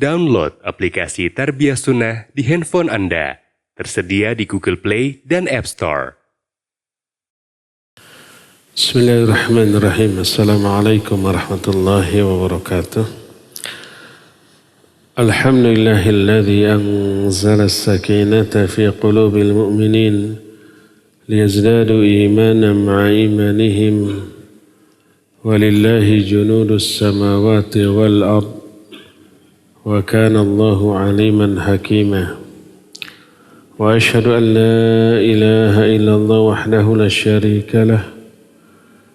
Download aplikasi Tarbiyah Sunnah di handphone Anda. Tersedia di Google Play dan App Store. Bismillahirrahmanirrahim. Assalamualaikum warahmatullahi wabarakatuh. Alhamdulillahilladzi anzala as-sakinata fi qulubil mu'minin liyazdadu imanan ma'a imanihim. Walillahi junudus samawati wal ard. Wa kana Allahu aliman hakima. Wa ashhadu an la ilaha illallah wahdahu la syarika lah.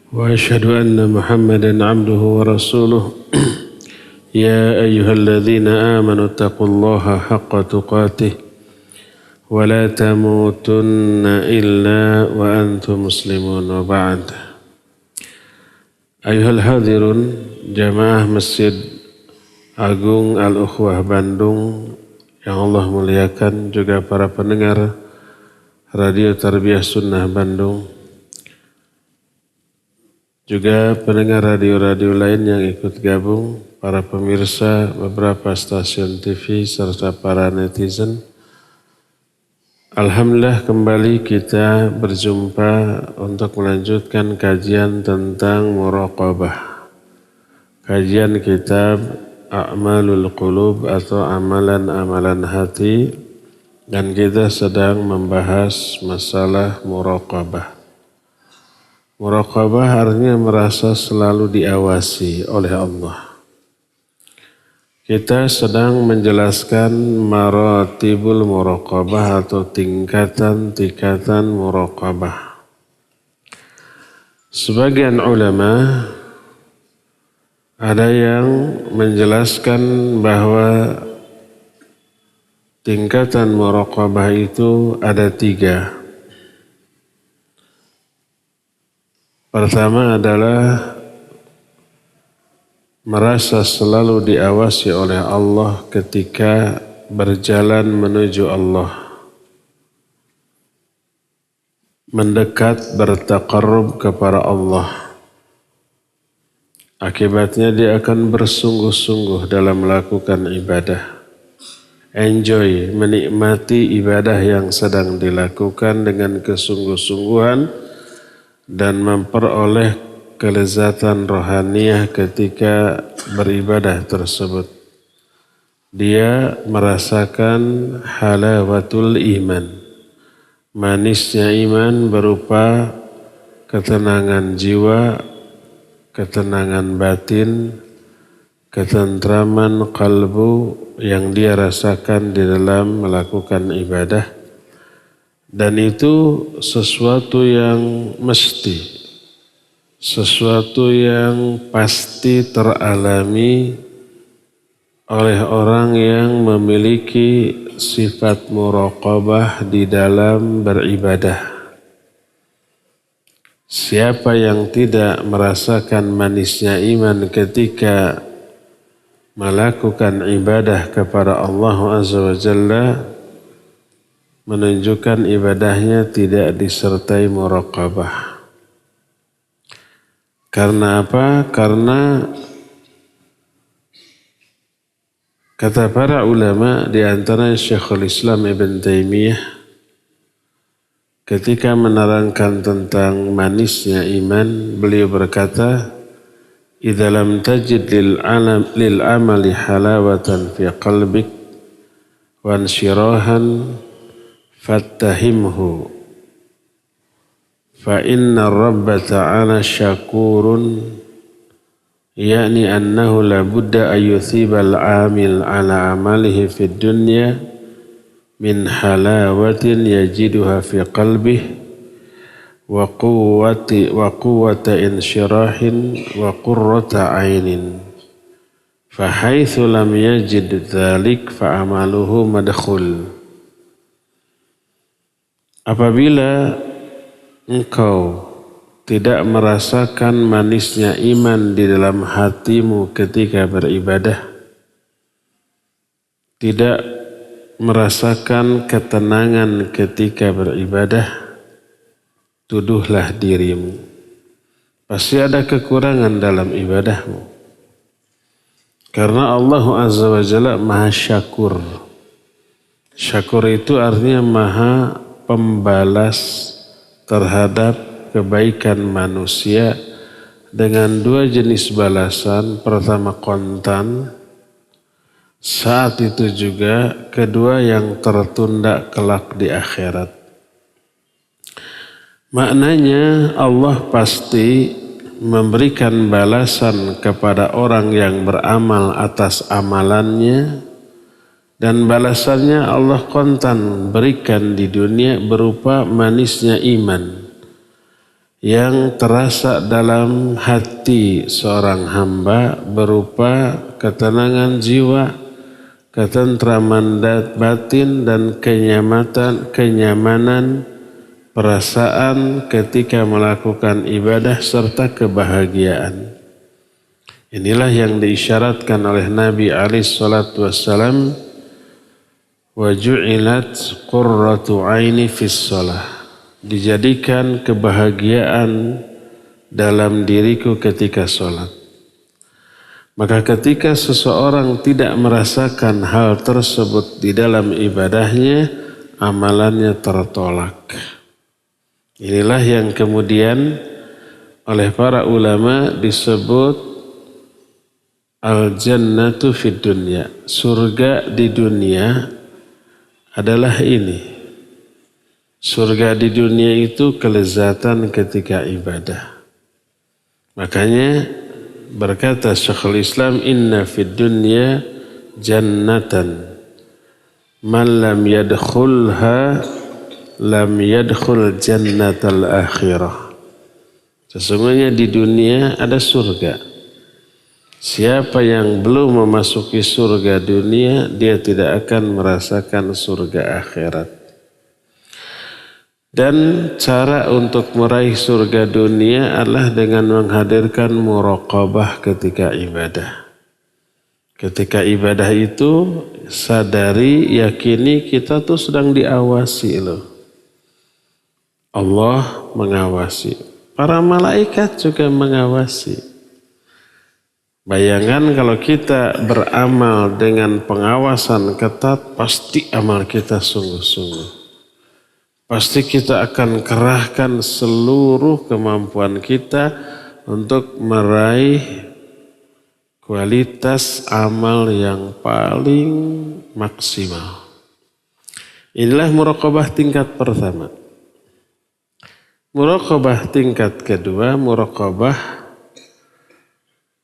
Wa ashhadu anna Muhammadan abduhu wa rasuluh. Ya ayyuhalladzina amanu taqullaha haqqa tuqatih wa la tamutunna illa wa antum muslimun wa ba'd. Ayyuhal hadirun jamaah Masjid Agung Al-Ukhwah Bandung yang Allah muliakan, juga para pendengar Radio Tarbiyah Sunnah Bandung, juga pendengar radio-radio lain yang ikut gabung, para pemirsa beberapa stasiun TV serta para netizen. Alhamdulillah kembali kita berjumpa untuk melanjutkan kajian tentang muraqabah. Kajian kitab A'malul Qulub atau amalan-amalan hati, dan kita sedang membahas masalah muraqabah. Muraqabah artinya merasa selalu diawasi oleh Allah. Kita sedang menjelaskan maratibul muraqabah atau tingkatan-tingkatan muraqabah. Sebagian ulama ada yang menjelaskan bahwa tingkatan muraqabah itu ada 3. Pertama adalah merasa selalu diawasi oleh Allah ketika berjalan menuju Allah, mendekat bertaqarrub kepada Allah. Akibatnya dia akan bersungguh-sungguh dalam melakukan ibadah. Enjoy, menikmati ibadah yang sedang dilakukan dengan kesungguh-sungguhan dan memperoleh kelezatan rohaniyah ketika beribadah tersebut. Dia merasakan halawatul iman. Manisnya iman berupa ketenangan jiwa, ketenangan batin, ketentraman kalbu yang dia rasakan di dalam melakukan ibadah. Dan itu sesuatu yang mesti, sesuatu yang pasti teralami oleh orang yang memiliki sifat muraqabah di dalam beribadah. Siapa yang tidak merasakan manisnya iman ketika melakukan ibadah kepada Allah Azza wa Jalla, menunjukkan ibadahnya tidak disertai muraqabah. Karena apa? Karena kata para ulama, di antaranya Syekhul Islam Ibn Taimiyah, ketika menerangkan tentang manisnya iman, beliau berkata, "Idza lam tajid lil amali halawatan fi qalbik wa insyirahan fattahimhu fa inna Rabba ta'ala syakurun, yakni annahu la budda an yuthibal amil ala amalihi fid dunya min halawatin yajiduha fi qalbih wa quwwata insyirahin wa qurrata ainin. Fa haitsu lam yajid dzalik fa amaluhu madkhul." Apabila engkau tidak merasakan manisnya iman di dalam hatimu ketika beribadah, tidak merasakan ketenangan ketika beribadah, tuduhlah dirimu. Pasti ada kekurangan dalam ibadahmu. Karena Allah Azza wa Jalla maha syakur. Syakur itu artinya maha pembalas terhadap kebaikan manusia dengan dua jenis balasan. Pertama kontan, saat itu juga. Kedua yang tertunda kelak di akhirat. Maknanya Allah pasti memberikan balasan kepada orang yang beramal atas amalannya. Dan balasannya Allah kontan berikan di dunia berupa manisnya iman yang terasa dalam hati seorang hamba berupa ketenangan jiwa, ketentraman batin dan kenyamanan perasaan ketika melakukan ibadah serta kebahagiaan. Inilah yang diisyaratkan oleh Nabi alaihi salatu wassalam, wa ju'ilat qurratu aini fis shalah. Dijadikan kebahagiaan dalam diriku ketika sholat. Maka ketika seseorang tidak merasakan hal tersebut di dalam ibadahnya, amalannya tertolak. Inilah yang kemudian oleh para ulama disebut al-jannatu fid dunya. Surga di dunia adalah ini. Surga di dunia itu kelezatan ketika ibadah. Makanya berkata Syekhul Islam, inna fid dunya jannatan man lam yadkhulha lam yadkhul jannatal akhirah. Sesungguhnya di dunia ada surga. Siapa yang belum memasuki surga dunia, dia tidak akan merasakan surga akhirat. Dan cara untuk meraih surga dunia adalah dengan menghadirkan muraqabah ketika ibadah. Ketika ibadah itu sadari, yakini kita tuh sedang diawasi loh. Allah mengawasi. Para malaikat juga mengawasi. Bayangkan kalau kita beramal dengan pengawasan ketat, pasti amal kita sungguh-sungguh. Pasti kita akan kerahkan seluruh kemampuan kita untuk meraih kualitas amal yang paling maksimal. Inilah muraqabah tingkat pertama. Muraqabah tingkat kedua, muraqabah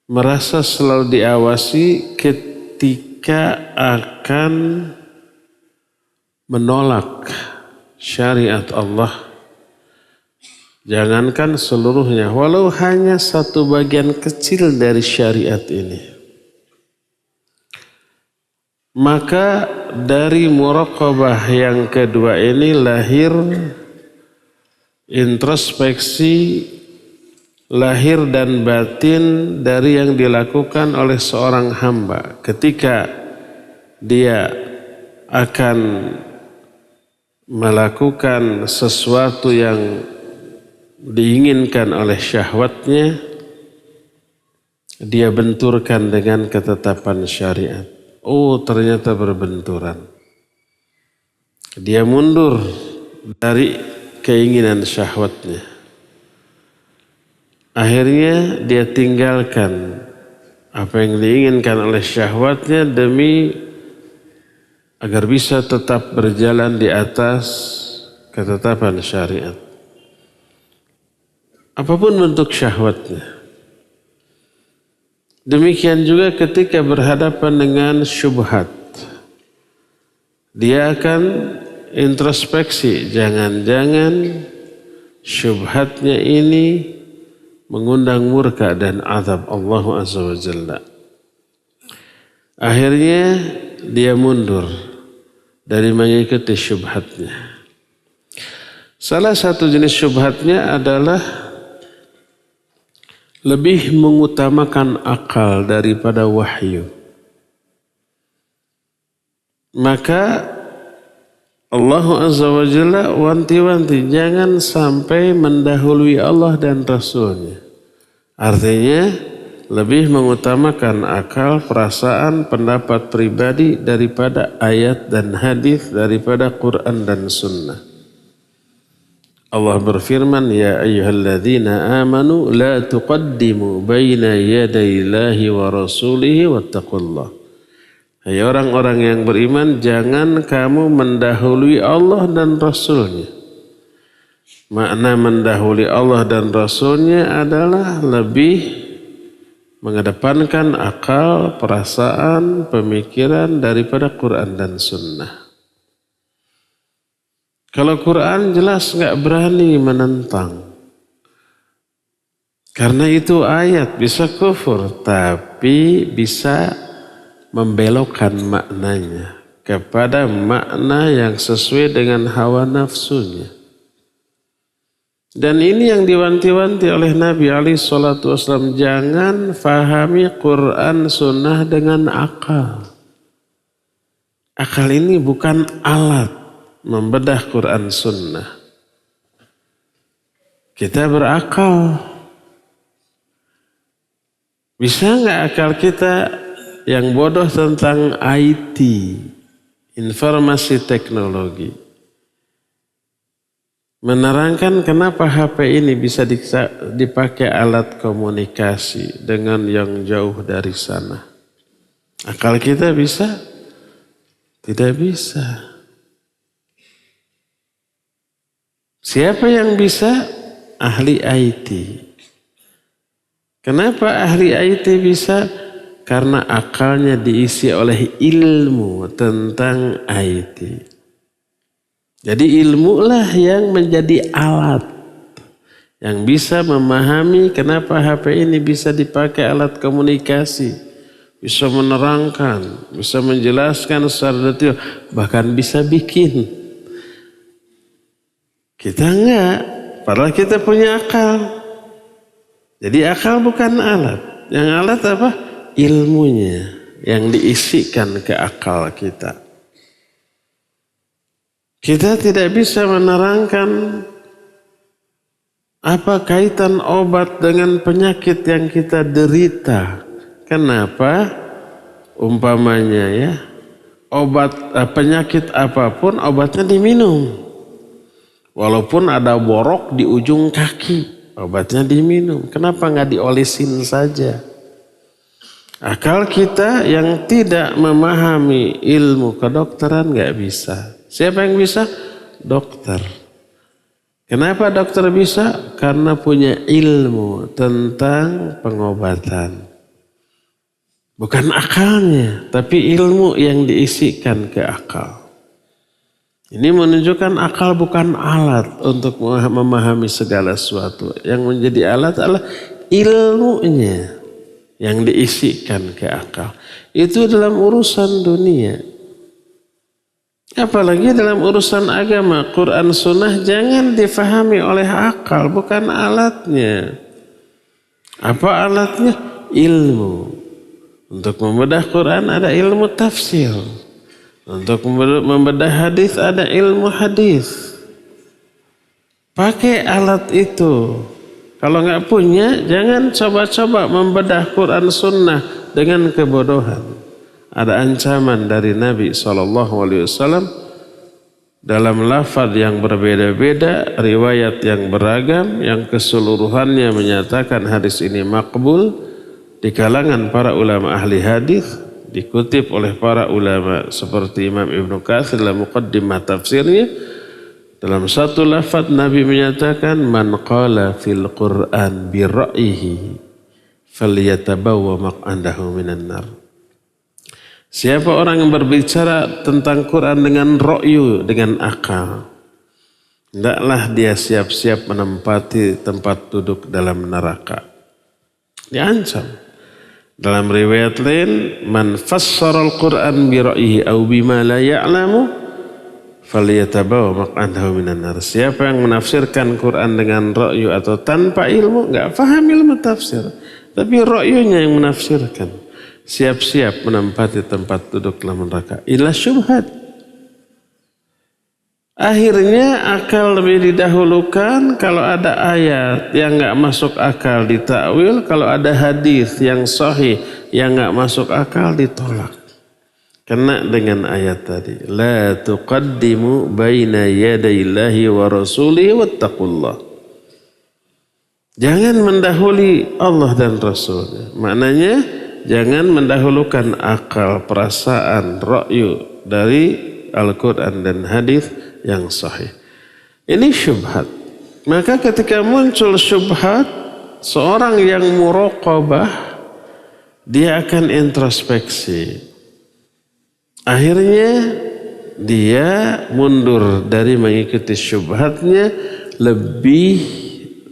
merasa selalu diawasi ketika akan menolak syariat Allah. Jangankan seluruhnya, walau hanya satu bagian kecil dari syariat ini. Maka dari muraqabah yang kedua ini lahir introspeksi lahir dan batin dari yang dilakukan oleh seorang hamba ketika dia akan melakukan sesuatu yang diinginkan oleh syahwatnya, dia benturkan dengan ketetapan syariat. Oh, ternyata berbenturan. Dia mundur dari keinginan syahwatnya. Akhirnya dia tinggalkan apa yang diinginkan oleh syahwatnya demi agar bisa tetap berjalan di atas ketetapan syariat. Apapun bentuk syahwatnya. Demikian juga ketika berhadapan dengan syubhat. Dia akan introspeksi, jangan-jangan syubhatnya ini mengundang murka dan azab Allah Azza wa Jalla. Akhirnya dia mundur dari mengikuti syubhatnya. Salah satu jenis syubhatnya adalah lebih mengutamakan akal daripada wahyu. Maka Allah Azza wa Jalla wanti-wanti jangan sampai mendahului Allah dan Rasulnya. Artinya lebih mengutamakan akal, perasaan, pendapat pribadi daripada ayat dan hadis, daripada Quran dan sunnah. Allah berfirman, ya ayyuhalladzina amanu la tuqaddimu baina yadayillahi wa rasulihi wattaqullah. Hai orang-orang yang beriman, jangan kamu mendahului Allah dan Rasulnya. Makna mendahului Allah dan Rasulnya adalah lebih mengedepankan akal, perasaan, pemikiran daripada Quran dan sunnah. Kalau Quran jelas nggak berani menentang. Karena itu ayat bisa kufur, tapi bisa membelokkan maknanya kepada makna yang sesuai dengan hawa nafsunya. Dan ini yang diwanti-wanti oleh Nabi SAW. Jangan fahami Quran sunnah dengan akal. Akal ini bukan alat membedah Quran sunnah. Kita berakal. Bisa nggak akal kita yang bodoh tentang IT, informasi teknologi, menerangkan kenapa HP ini bisa dipakai alat komunikasi dengan yang jauh dari sana? Akal kita bisa? Tidak bisa. Siapa yang bisa? Ahli IT. Kenapa ahli IT bisa? Karena akalnya diisi oleh ilmu tentang IT. Jadi ilmu lah yang menjadi alat yang bisa memahami kenapa HP ini bisa dipakai alat komunikasi, bisa menerangkan, bisa menjelaskan secara detail, bahkan bisa bikin. Kita enggak, padahal kita punya akal. Jadi akal bukan alat. Yang alat apa? Ilmunya yang diisikan ke akal kita. Kita tidak bisa menerangkan apa kaitan obat dengan penyakit yang kita derita. Kenapa? Umpamanya ya, obat penyakit apapun obatnya diminum. Walaupun ada borok di ujung kaki, obatnya diminum. Kenapa nggak diolesin saja? Akal kita yang tidak memahami ilmu kedokteran nggak bisa. Siapa yang bisa? Dokter. Kenapa dokter bisa? Karena punya ilmu tentang pengobatan. Bukan akalnya, tapi ilmu yang diisikan ke akal. Ini menunjukkan akal bukan alat untuk memahami segala sesuatu. Yang menjadi alat adalah ilmunya yang diisikan ke akal. Itu dalam urusan dunia. Apalagi dalam urusan agama, Quran sunnah jangan difahami oleh akal, bukan alatnya. Apa alatnya? Ilmu. Untuk membedah Quran ada ilmu tafsir. Untuk membedah hadis ada ilmu hadis. Pakai alat itu. Kalau nggak punya, jangan coba-coba membedah Quran sunnah dengan kebodohan. Ada ancaman dari Nabi SAW dalam lafaz yang berbeda-beda, riwayat yang beragam, yang keseluruhannya menyatakan hadis ini makbul di kalangan para ulama ahli hadis, dikutip oleh para ulama seperti Imam Ibnu Katsir dalam muqaddimah tafsirnya. Dalam satu lafaz Nabi menyatakan, man qala fil Qur'an bi ra'yihi falyatabawwa maq'adahu minan nar. Siapa orang yang berbicara tentang Quran dengan ra'yu, dengan akal, hendaklah dia siap-siap menempati tempat duduk dalam neraka. Diancam. Dalam riwayat lain, man fassara al-Quran bi ra'yihi aw bima la ya'lamu falyatabawa maq'adahu minan nar. Siapa yang menafsirkan Quran dengan ra'yu atau tanpa ilmu, enggak paham ilmu tafsir, tapi ra'yunya yang menafsirkan, siap-siap menempati tempat duduk dalam neraka. Ila syubhat. Akhirnya akal lebih didahulukan. Kalau ada ayat yang nggak masuk akal ditakwil, kalau ada hadis yang sahih yang nggak masuk akal ditolak. Kena dengan ayat tadi, la tuqaddimu baina yadayillahi wa rasulihi wattaqullah. Jangan mendahului Allah dan Rasulnya. Maknanya jangan mendahulukan akal, perasaan, ra'yu dari Al-Quran dan hadis yang sahih. Ini syubhat. Maka ketika muncul syubhat, seorang yang muraqabah dia akan introspeksi. Akhirnya dia mundur dari mengikuti syubhatnya, lebih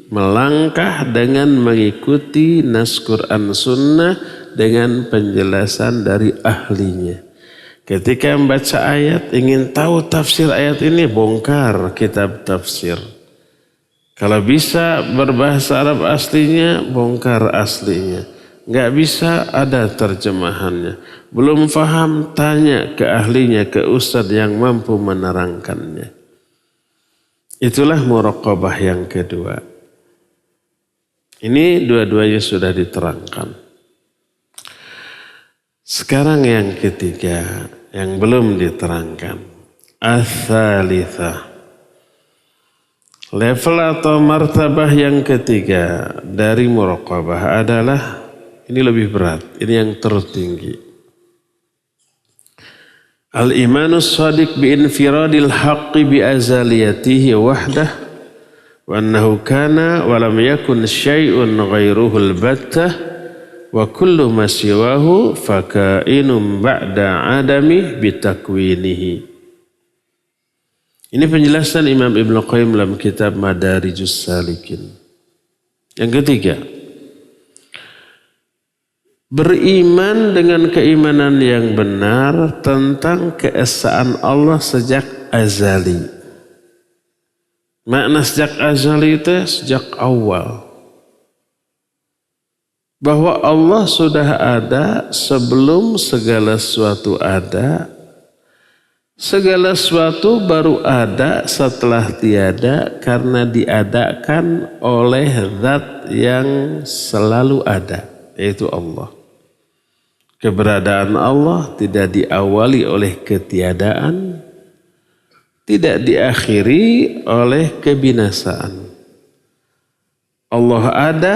melangkah dengan mengikuti nas Quran Sunnah dengan penjelasan dari ahlinya. Ketika membaca ayat, ingin tahu tafsir ayat ini, bongkar kitab tafsir. Kalau bisa berbahasa Arab aslinya, bongkar aslinya. Nggak bisa, ada terjemahannya. Belum paham, tanya ke ahlinya, ke ustadz yang mampu menerangkannya. Itulah muraqabah yang kedua. Ini dua-duanya sudah diterangkan. Sekarang yang ketiga, yang belum diterangkan. Ats-tsalitsah. Level atau martabah yang ketiga dari muraqabah adalah, ini lebih berat, ini yang tertinggi. Al-imanus shadiq bi infiradil haqqi bi azaliyatihi wahdah wa annahu kana wa lam yakun syai'un ghairuhul battah wa kullu ma siwahu fakainum ba'da adami bitakwinihi. Ini penjelasan Imam Ibnu Qayyim dalam kitab Madarijus Salikin. Yang ketiga, beriman dengan keimanan yang benar tentang keesaan Allah sejak azali. Makna sejak azali itu sejak awal. Bahwa Allah sudah ada sebelum segala sesuatu ada. Segala sesuatu baru ada setelah tiada karena diadakan oleh zat yang selalu ada, yaitu Allah. Keberadaan Allah tidak diawali oleh ketiadaan, tidak diakhiri oleh kebinasaan. Allah ada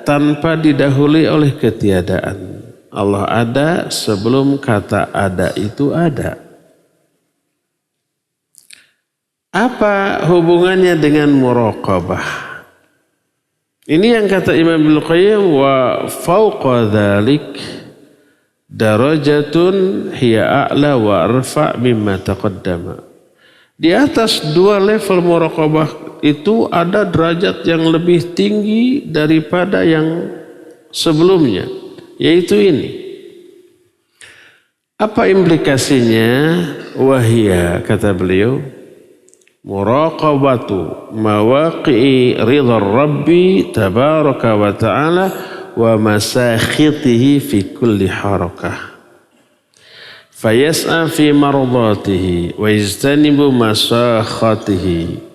tanpa didahului oleh ketiadaan. Allah ada sebelum kata ada itu ada. Apa hubungannya dengan muraqabah? Ini yang kata Imam Ibnu Qayyim, wa fauqa dzalik darajatun hiya a'la wa arfa' mimma taqaddama. Di atas dua level muraqabah itu ada derajat yang lebih tinggi daripada yang sebelumnya, yaitu ini. Apa implikasinya? Wahia, kata beliau, muraqabatu mawaqi'i ridha Rabbi tabaraka wa ta'ala wa masakhitihi fi kulli harakah. Fayas'a fi mardatihi wa yajtanibu masakhatihi.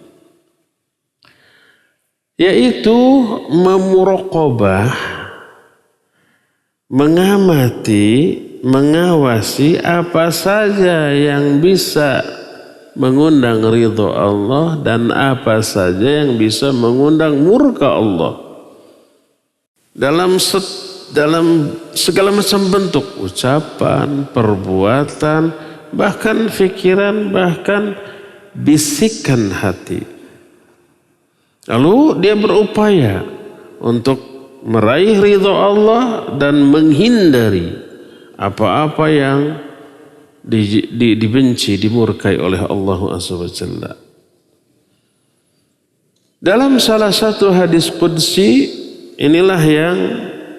Yaitu memuraqabah, mengamati, mengawasi apa saja yang bisa mengundang ridho Allah dan apa saja yang bisa mengundang murka Allah. Dalam segala macam bentuk ucapan, perbuatan, bahkan pikiran, bahkan bisikan hati. Lalu dia berupaya untuk meraih ridho Allah dan menghindari apa-apa yang dibenci, dimurkai oleh Allah SWT. Dalam salah satu hadis qudsi, inilah yang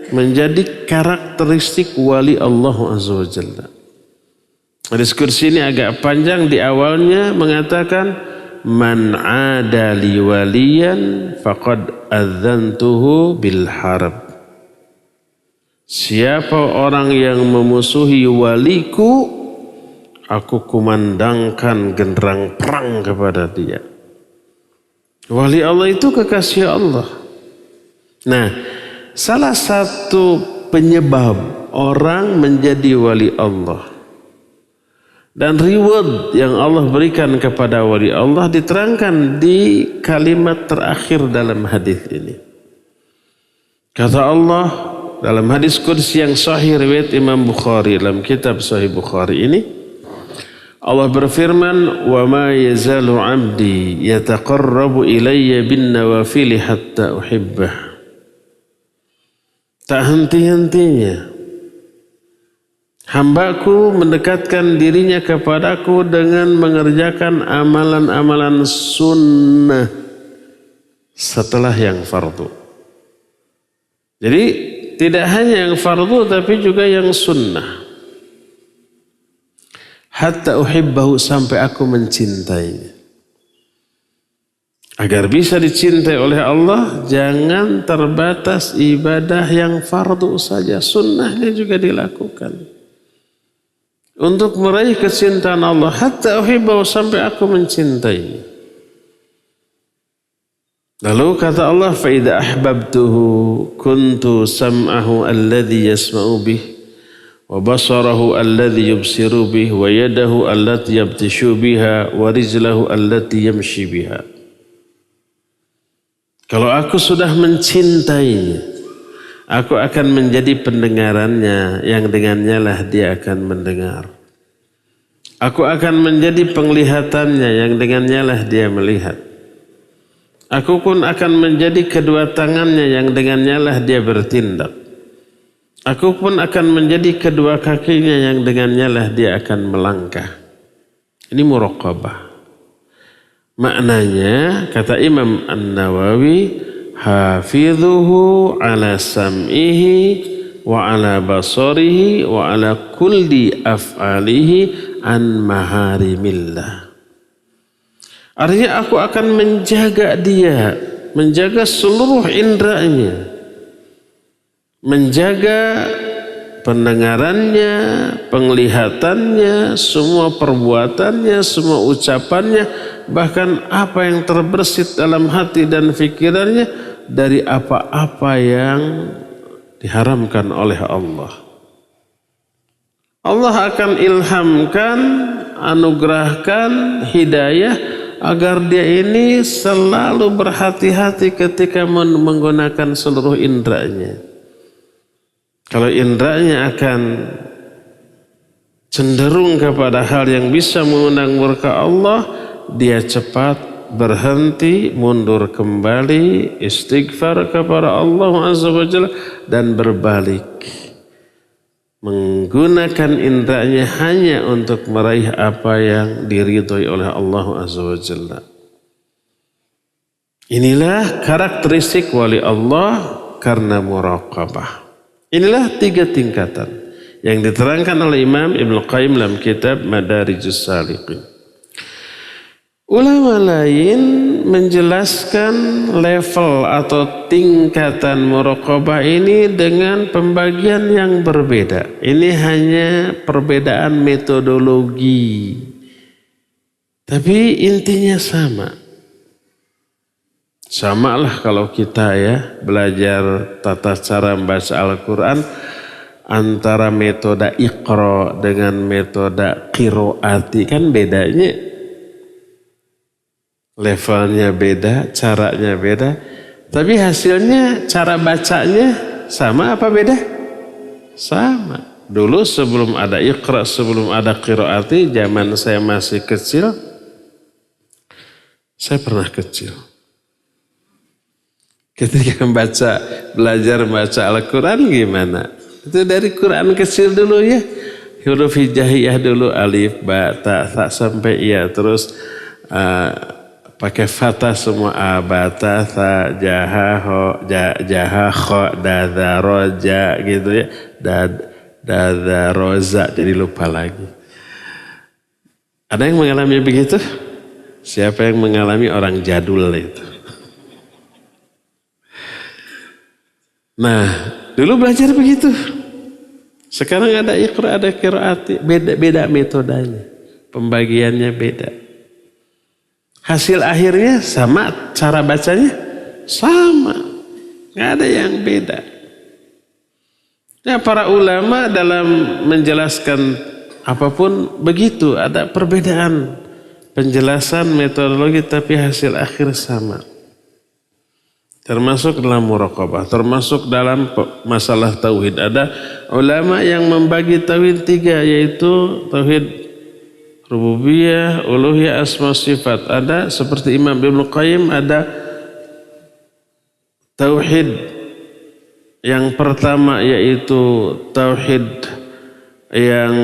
menjadi karakteristik wali Allah SWT. Hadis qudsi ini agak panjang, di awalnya mengatakan, man adali waliyan faqad adzantuhu bil harb. Siapa orang yang memusuhi waliku, aku kumandangkan genderang perang kepada dia. Wali Allah itu kekasih Allah. Nah, salah satu penyebab orang menjadi wali Allah dan reward yang Allah berikan kepada wali Allah diterangkan di kalimat terakhir dalam hadis ini. Kata Allah dalam hadis qudsi yang sahih riwayat Imam Bukhari dalam kitab Sahih Bukhari ini, Allah berfirman, "Wa ma yazalu 'abdi yataqarrabu ilayya bin nawafil hatta uhibbah." Tak henti-hentinya hambaku mendekatkan dirinya kepadaku dengan mengerjakan amalan-amalan sunnah setelah yang fardu. Jadi tidak hanya yang fardu tapi juga yang sunnah. Hatta uhibbahu, sampai aku mencintainya. Agar bisa dicintai oleh Allah, jangan terbatas ibadah yang fardu saja, sunnahnya juga dilakukan. Untuk meraih kecintaan Allah, hatta uhibbahu, sampai aku mencintainya. Lalu kata Allah, fa idza ahbabtuhu kuntu sam'ahu alladhi yasma'u bih wa basarahu alladhi yubsiru bih wa yadahu allati yabtishu biha wa rijlahu allati yamshi biha. Kalau aku sudah mencintainya, aku akan menjadi pendengarannya yang dengannya lah dia akan mendengar. Aku akan menjadi penglihatannya yang dengannya lah dia melihat. Aku pun akan menjadi kedua tangannya yang dengannya lah dia bertindak. Aku pun akan menjadi kedua kakinya yang dengannya lah dia akan melangkah. Ini muraqabah. Maknanya kata Imam An-Nawawi, hafidhuhu ala sam'ihi wa ala basarihi wa ala kulli af'alihi an maharimillah. Artinya aku akan menjaga dia, menjaga seluruh indranya, menjaga pendengarannya, penglihatannya, semua perbuatannya, semua ucapannya, bahkan apa yang terbersit dalam hati dan pikirannya dari apa-apa yang diharamkan oleh Allah. Allah akan ilhamkan, anugerahkan hidayah agar dia ini selalu berhati-hati ketika menggunakan seluruh indranya. Kalau indranya akan cenderung kepada hal yang bisa mengundang murka Allah, dia cepat berhenti, mundur kembali, istighfar kepada Allah Azza wa Jalla dan berbalik. Menggunakan indranya hanya untuk meraih apa yang diridhoi oleh Allah Azza wa Jalla. Inilah karakteristik wali Allah karena muraqabah. Inilah 3 tingkatan yang diterangkan oleh Imam Ibnu Qayyim dalam kitab Madarijus Salikin. Ulama lain menjelaskan level atau tingkatan muraqabah ini dengan pembagian yang berbeda. Ini hanya perbedaan metodologi. Tapi intinya sama. Samalah kalau kita ya belajar tata cara membaca Al-Quran antara metode Iqra dengan metode Qiraati, kan bedanya levelnya beda, caranya beda, tapi hasilnya cara bacanya sama apa beda? Sama. Dulu sebelum ada Iqra, sebelum ada Qiraati, zaman saya masih kecil, saya pernah kecil. Ketika belajar baca Al-Quran gimana? Itu dari Quran kecil dulu ya. Huruf hijaiyah dulu, alif, ba, ta, tha sampai iya. Terus pakai fatah semua, a, ba, ta, tha, jaha, ho, jaha, kho, dadha, roja gitu ya. Dadha, roza, jadi lupa lagi. Ada yang mengalami begitu? Siapa yang mengalami? Orang jadul itu. Nah, dulu belajar begitu. Sekarang ada Iqra, ada Qiraati, beda metodenya. pembagiannya beda. Hasil akhirnya sama, cara bacanya sama, nggak ada yang beda. Nah, para ulama dalam menjelaskan apapun begitu, ada perbedaan penjelasan metodologi tapi hasil akhir sama. Termasuk dalam muraqabah, termasuk dalam masalah tauhid. Ada ulama yang membagi tauhid 3, yaitu tauhid rububiyah, uluhiyah, asma sifat. Ada seperti Imam Ibnu Qayyim, ada tauhid yang pertama yaitu tauhid yang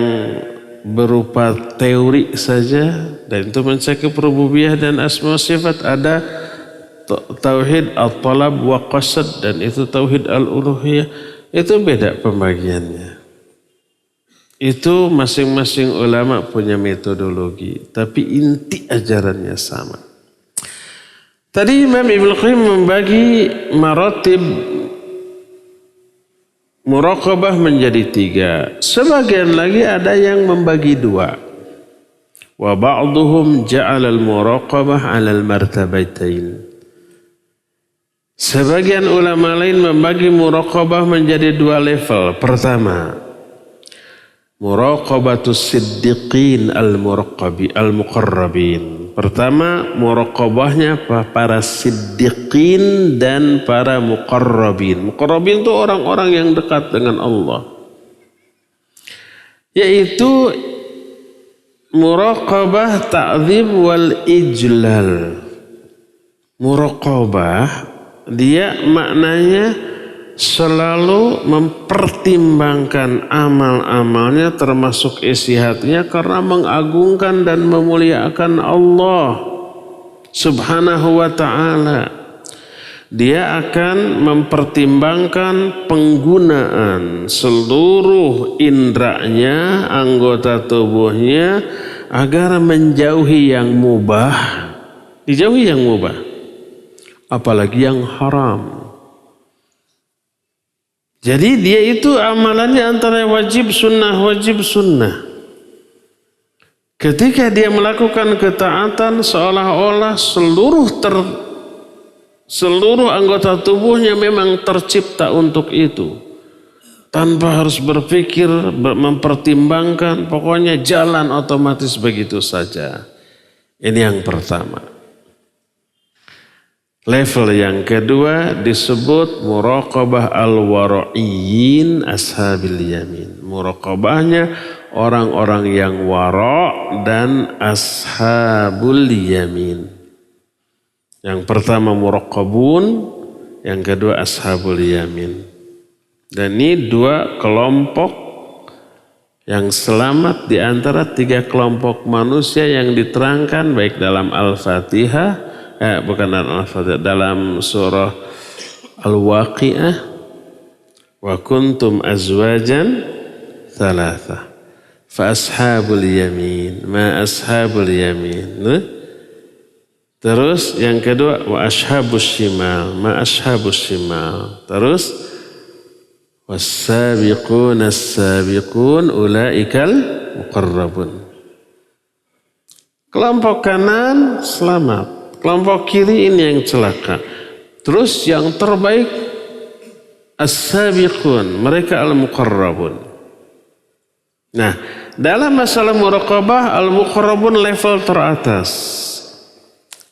berupa teori saja, dan itu mencakup rububiyah dan asma sifat. Ada tauhid al-talab wa qasad, dan itu tauhid al-uluhiyah. Itu beda pembagiannya. Itu masing-masing ulama punya metodologi, tapi inti ajarannya sama. Tadi Imam Ibnu Qayyim membagi maratib muraqabah menjadi 3. Sebagian lagi ada yang membagi 2. Wa ba'duhum ja'ala al-muraqabah 'ala al-martabatain. Sebagian ulama lain membagi muraqabah menjadi 2 level. Pertama, muraqabatus siddiqin al-muqarrabin. Pertama, muraqabahnya para siddiqin dan para muqarrabin. Muqarrabin itu orang-orang yang dekat dengan Allah. Yaitu muraqabah ta'zim wal ijlal. Muraqabah dia maknanya selalu mempertimbangkan amal-amalnya termasuk isi hatinya karena mengagungkan dan memuliakan Allah Subhanahu wa ta'ala. Dia akan mempertimbangkan penggunaan seluruh indranya, anggota tubuhnya agar menjauhi yang mubah. Dijauhi yang mubah, apalagi yang haram. Jadi dia itu amalannya antara wajib sunnah, wajib sunnah. Ketika dia melakukan ketaatan seolah-olah seluruh anggota tubuhnya memang tercipta untuk itu. Tanpa harus berpikir, mempertimbangkan, pokoknya jalan otomatis begitu saja. Ini yang pertama. Level yang kedua disebut muraqabah al-wara'iyyin ashabil yamin. Muraqabahnya orang-orang yang wara' dan ashabul yamin. Yang pertama muraqabun, yang kedua ashabul yamin. Dan ini 2 kelompok yang selamat di antara 3 kelompok manusia yang diterangkan baik dalam Al-Fatihah, dalam surah Al-Waqi'ah, wa kuntum azwajan thalatha fa ashabul yamin ma ashabul yamin. Terus yang kedua wa ashabus shimal ma ashabus shimal. Terus was-sabiqun as-sabiqun ulaikal muqarrabun. Kelompok kanan selamat, kelompok kiri ini yang celaka. Terus yang terbaik as-sabiqun, mereka al-muqarrabun. Nah, dalam masalah muraqabah al-muqarrabun level teratas.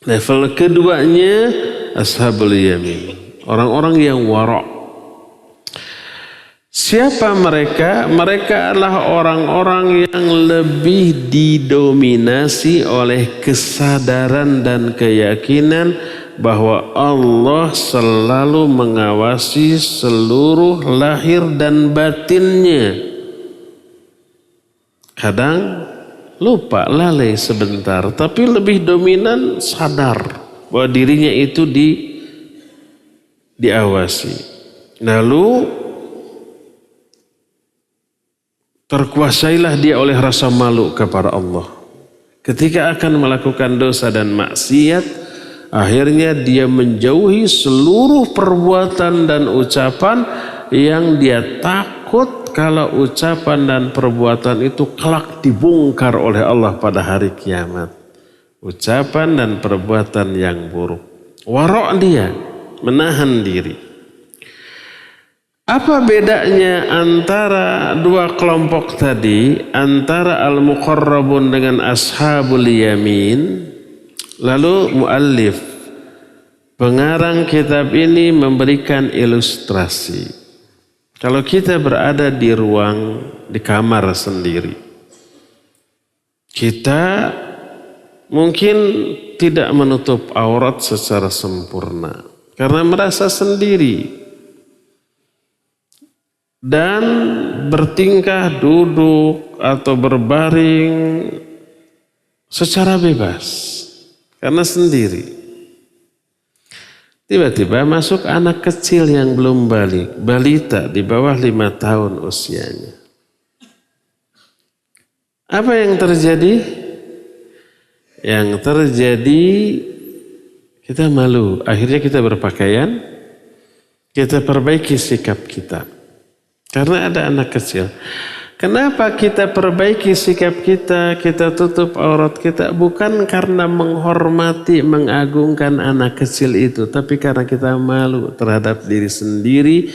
Level keduanya ashabul yamin, orang-orang yang wara'. Siapa mereka? Mereka adalah orang-orang yang lebih didominasi oleh kesadaran dan keyakinan bahwa Allah selalu mengawasi seluruh lahir dan batinnya. Kadang lupa, lalai sebentar, tapi lebih dominan sadar bahwa dirinya itu diawasi. Lalu terkuasailah dia oleh rasa malu kepada Allah. Ketika akan melakukan dosa dan maksiat, akhirnya dia menjauhi seluruh perbuatan dan ucapan yang dia takut kalau ucapan dan perbuatan itu kelak dibongkar oleh Allah pada hari kiamat. Ucapan dan perbuatan yang buruk. Wara' dia, menahan diri. Apa bedanya antara dua kelompok tadi, antara al-muqarrabun dengan ashabul yamin? Lalu muallif, pengarang kitab ini memberikan ilustrasi. Kalau kita berada di ruang, di kamar sendiri, kita mungkin tidak menutup aurat secara sempurna karena merasa sendiri dan bertingkah duduk atau berbaring secara bebas karena sendiri. Tiba-tiba masuk anak kecil yang belum balik, balita di bawah 5 tahun usianya. Apa yang terjadi? Yang terjadi kita malu. Akhirnya kita berpakaian, kita perbaiki sikap kita. Karena ada anak kecil. Kenapa kita perbaiki sikap kita, kita tutup aurat kita? Bukan karena menghormati, mengagungkan anak kecil itu. Tapi karena kita malu terhadap diri sendiri,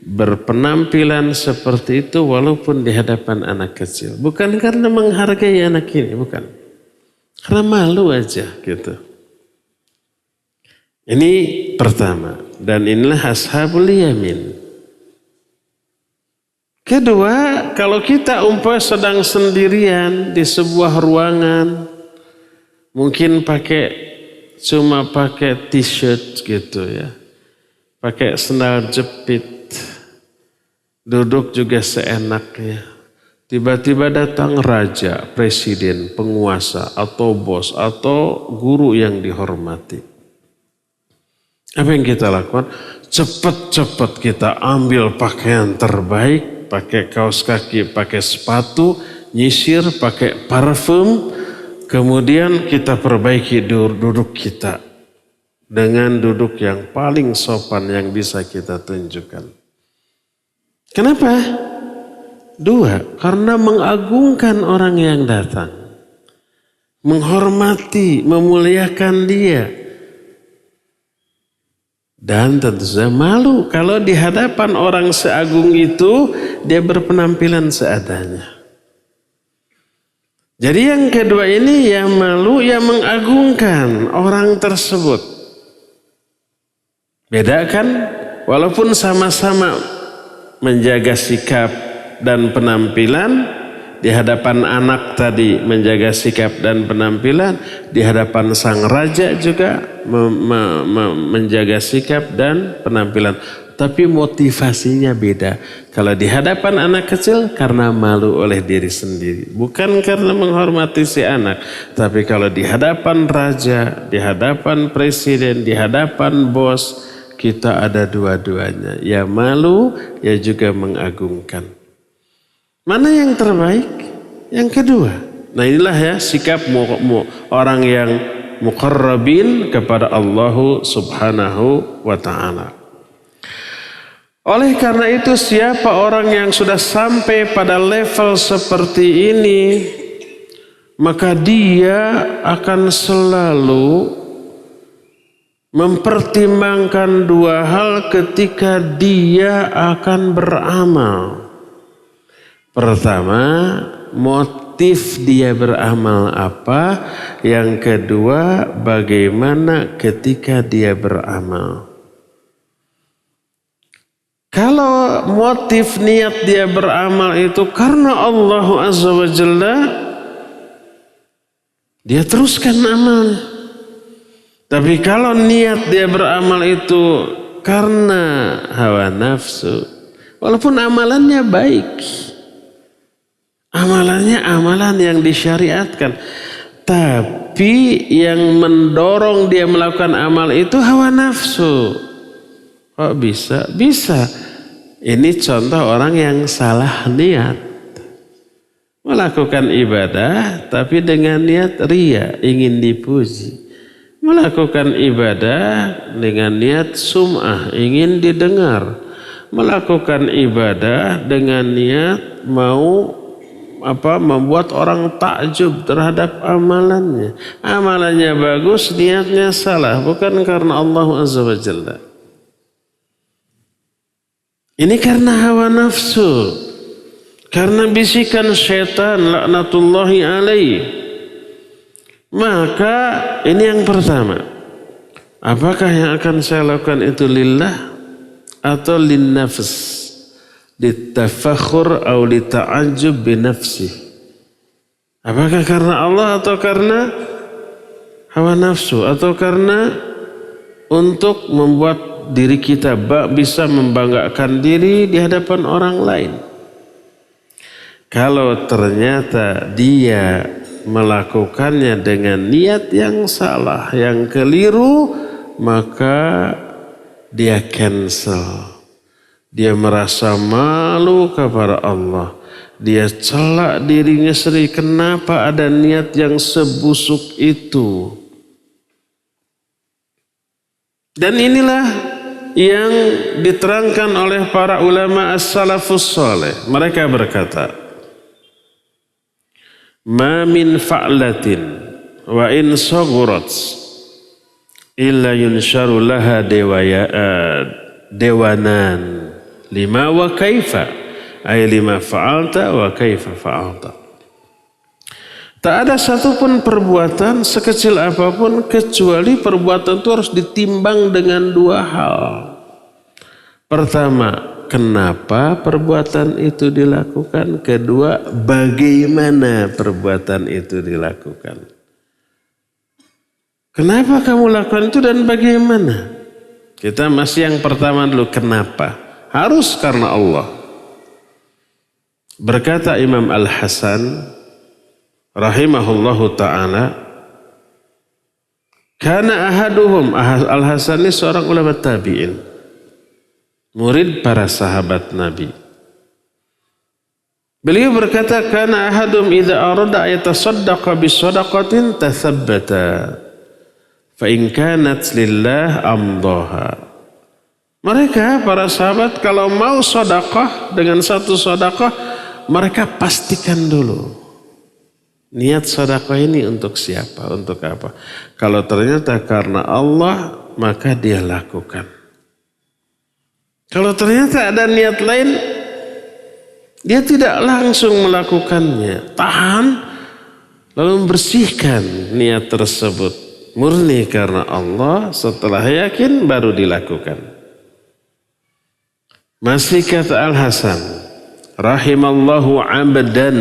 berpenampilan seperti itu walaupun di hadapan anak kecil. Bukan karena menghargai anak ini, bukan. Karena malu aja gitu. Ini pertama. Dan inilah ashabul yamin. Kedua, kalau kita umpamanya sedang sendirian di sebuah ruangan, mungkin cuma pakai t-shirt gitu ya, pakai sandal jepit, duduk juga seenaknya. Tiba-tiba datang raja, presiden, penguasa, atau bos, atau guru yang dihormati. Apa yang kita lakukan? Cepat-cepat kita ambil pakaian terbaik, pakai kaos kaki, pakai sepatu, nyisir, pakai parfum, kemudian kita perbaiki duduk kita dengan duduk yang paling sopan yang bisa kita tunjukkan. Kenapa? Dua, karena mengagungkan orang yang datang. Menghormati, memuliakan dia. Dan tentu saja malu kalau di hadapan orang seagung itu dia berpenampilan seadanya. Jadi yang kedua ini yang malu, yang mengagungkan orang tersebut. Beda kan? Walaupun sama-sama menjaga sikap dan penampilan, di hadapan anak tadi menjaga sikap dan penampilan, di hadapan sang raja juga menjaga sikap dan penampilan. Tapi motivasinya beda. Kalau di hadapan anak kecil karena malu oleh diri sendiri, bukan karena menghormati si anak. Tapi kalau di hadapan raja, di hadapan presiden, di hadapan bos, kita ada dua-duanya. Ya malu, ya juga mengagungkan. Mana yang terbaik? Yang kedua. Nah inilah ya sikap orang yang muqarrabin kepada Allah subhanahu wa ta'ala. Oleh karena itu siapa orang yang sudah sampai pada level seperti ini, maka dia akan selalu mempertimbangkan dua hal ketika dia akan beramal. Pertama, motif dia beramal apa? Yang kedua, bagaimana ketika dia beramal? Kalau motif niat dia beramal itu karena Allah Azza wa Jalla, dia teruskan amalnya. Tapi kalau niat dia beramal itu karena hawa nafsu, walaupun amalannya baik, amalannya amalan yang disyariatkan, tapi yang mendorong dia melakukan amal itu hawa nafsu. Kok bisa? Bisa. Ini contoh orang yang salah niat. Melakukan ibadah tapi dengan niat riya, ingin dipuji. Melakukan ibadah dengan niat sum'ah, ingin didengar. melakukan ibadah dengan niat mau membuat orang takjub terhadap amalannya. Amalannya bagus, niatnya salah, bukan karena Allah Azza wa Jalla. Ini karena hawa nafsu, karena bisikan syaitan laknatullahi alaih. Maka ini yang pertama, apakah yang akan saya lakukan itu lillah atau linnafs, litafakhur atau lita'ajub binafsi? Apakah karena Allah atau karena hawa nafsu, atau karena untuk membuat diri kita bisa membanggakan diri di hadapan orang lain? Kalau ternyata dia melakukannya dengan niat yang salah, yang keliru, maka dia cancel. Dia merasa malu kepada Allah. Dia celak dirinya sendiri. Kenapa ada niat yang sebusuk itu? Dan inilah yang diterangkan oleh para ulama as-salafus saleh. Mereka berkata, ma min fa'latin wa in saghurat illa yunsharu laha dewanan lima wa kaifa, ay lima fa'alta wa kaifa fa'alta. Tak ada satupun perbuatan sekecil apapun kecuali perbuatan itu harus ditimbang dengan dua hal. Pertama, kenapa perbuatan itu dilakukan? Kedua, bagaimana perbuatan itu dilakukan? Kenapa kamu lakukan itu dan bagaimana? Kita masih yang pertama dulu, kenapa? Harus karena Allah. Berkata Imam Al-Hasan rahimahullahu ta'ala, kana ahaduhum, Al-Hasan ini seorang ulama tabi'in, murid para sahabat Nabi. Beliau berkata, kana ahadum idza arada ayatasaddaqa bisadaqatin tathabbata fa in kanat lillah amdaha. Mereka para sahabat kalau mau sedekah dengan satu sedekah, mereka pastikan dulu niat sedekah ini untuk siapa, untuk apa. Kalau ternyata karena Allah, maka dia lakukan. Kalau ternyata ada niat lain, dia tidak langsung melakukannya. Tahan, lalu membersihkan niat tersebut. Murni karena Allah, setelah yakin baru dilakukan. Masih kata Al-Hasan, rahimallahu abdan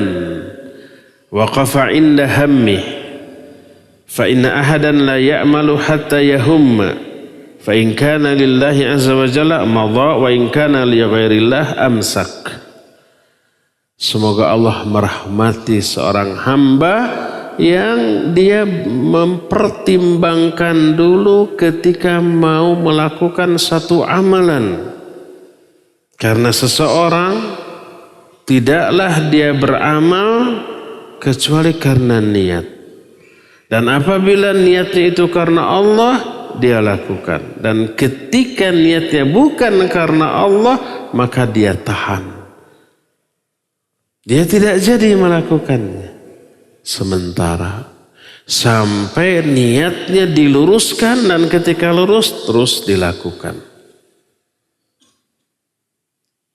waqafa inda hammih fa inna ahadan la ya'malu hatta yahumma fa in kana lillahi azza wa jalla madha wa in kana li ghairillah amsak. Semoga Allah merahmati seorang hamba yang dia mempertimbangkan dulu ketika mau melakukan satu amalan. Karena seseorang tidaklah dia beramal kecuali karena niat. Dan apabila niatnya itu karena Allah, dia lakukan. Dan ketika niatnya bukan karena Allah, maka dia tahan. Dia tidak jadi melakukannya. Sementara sampai niatnya diluruskan, dan ketika lurus terus dilakukan.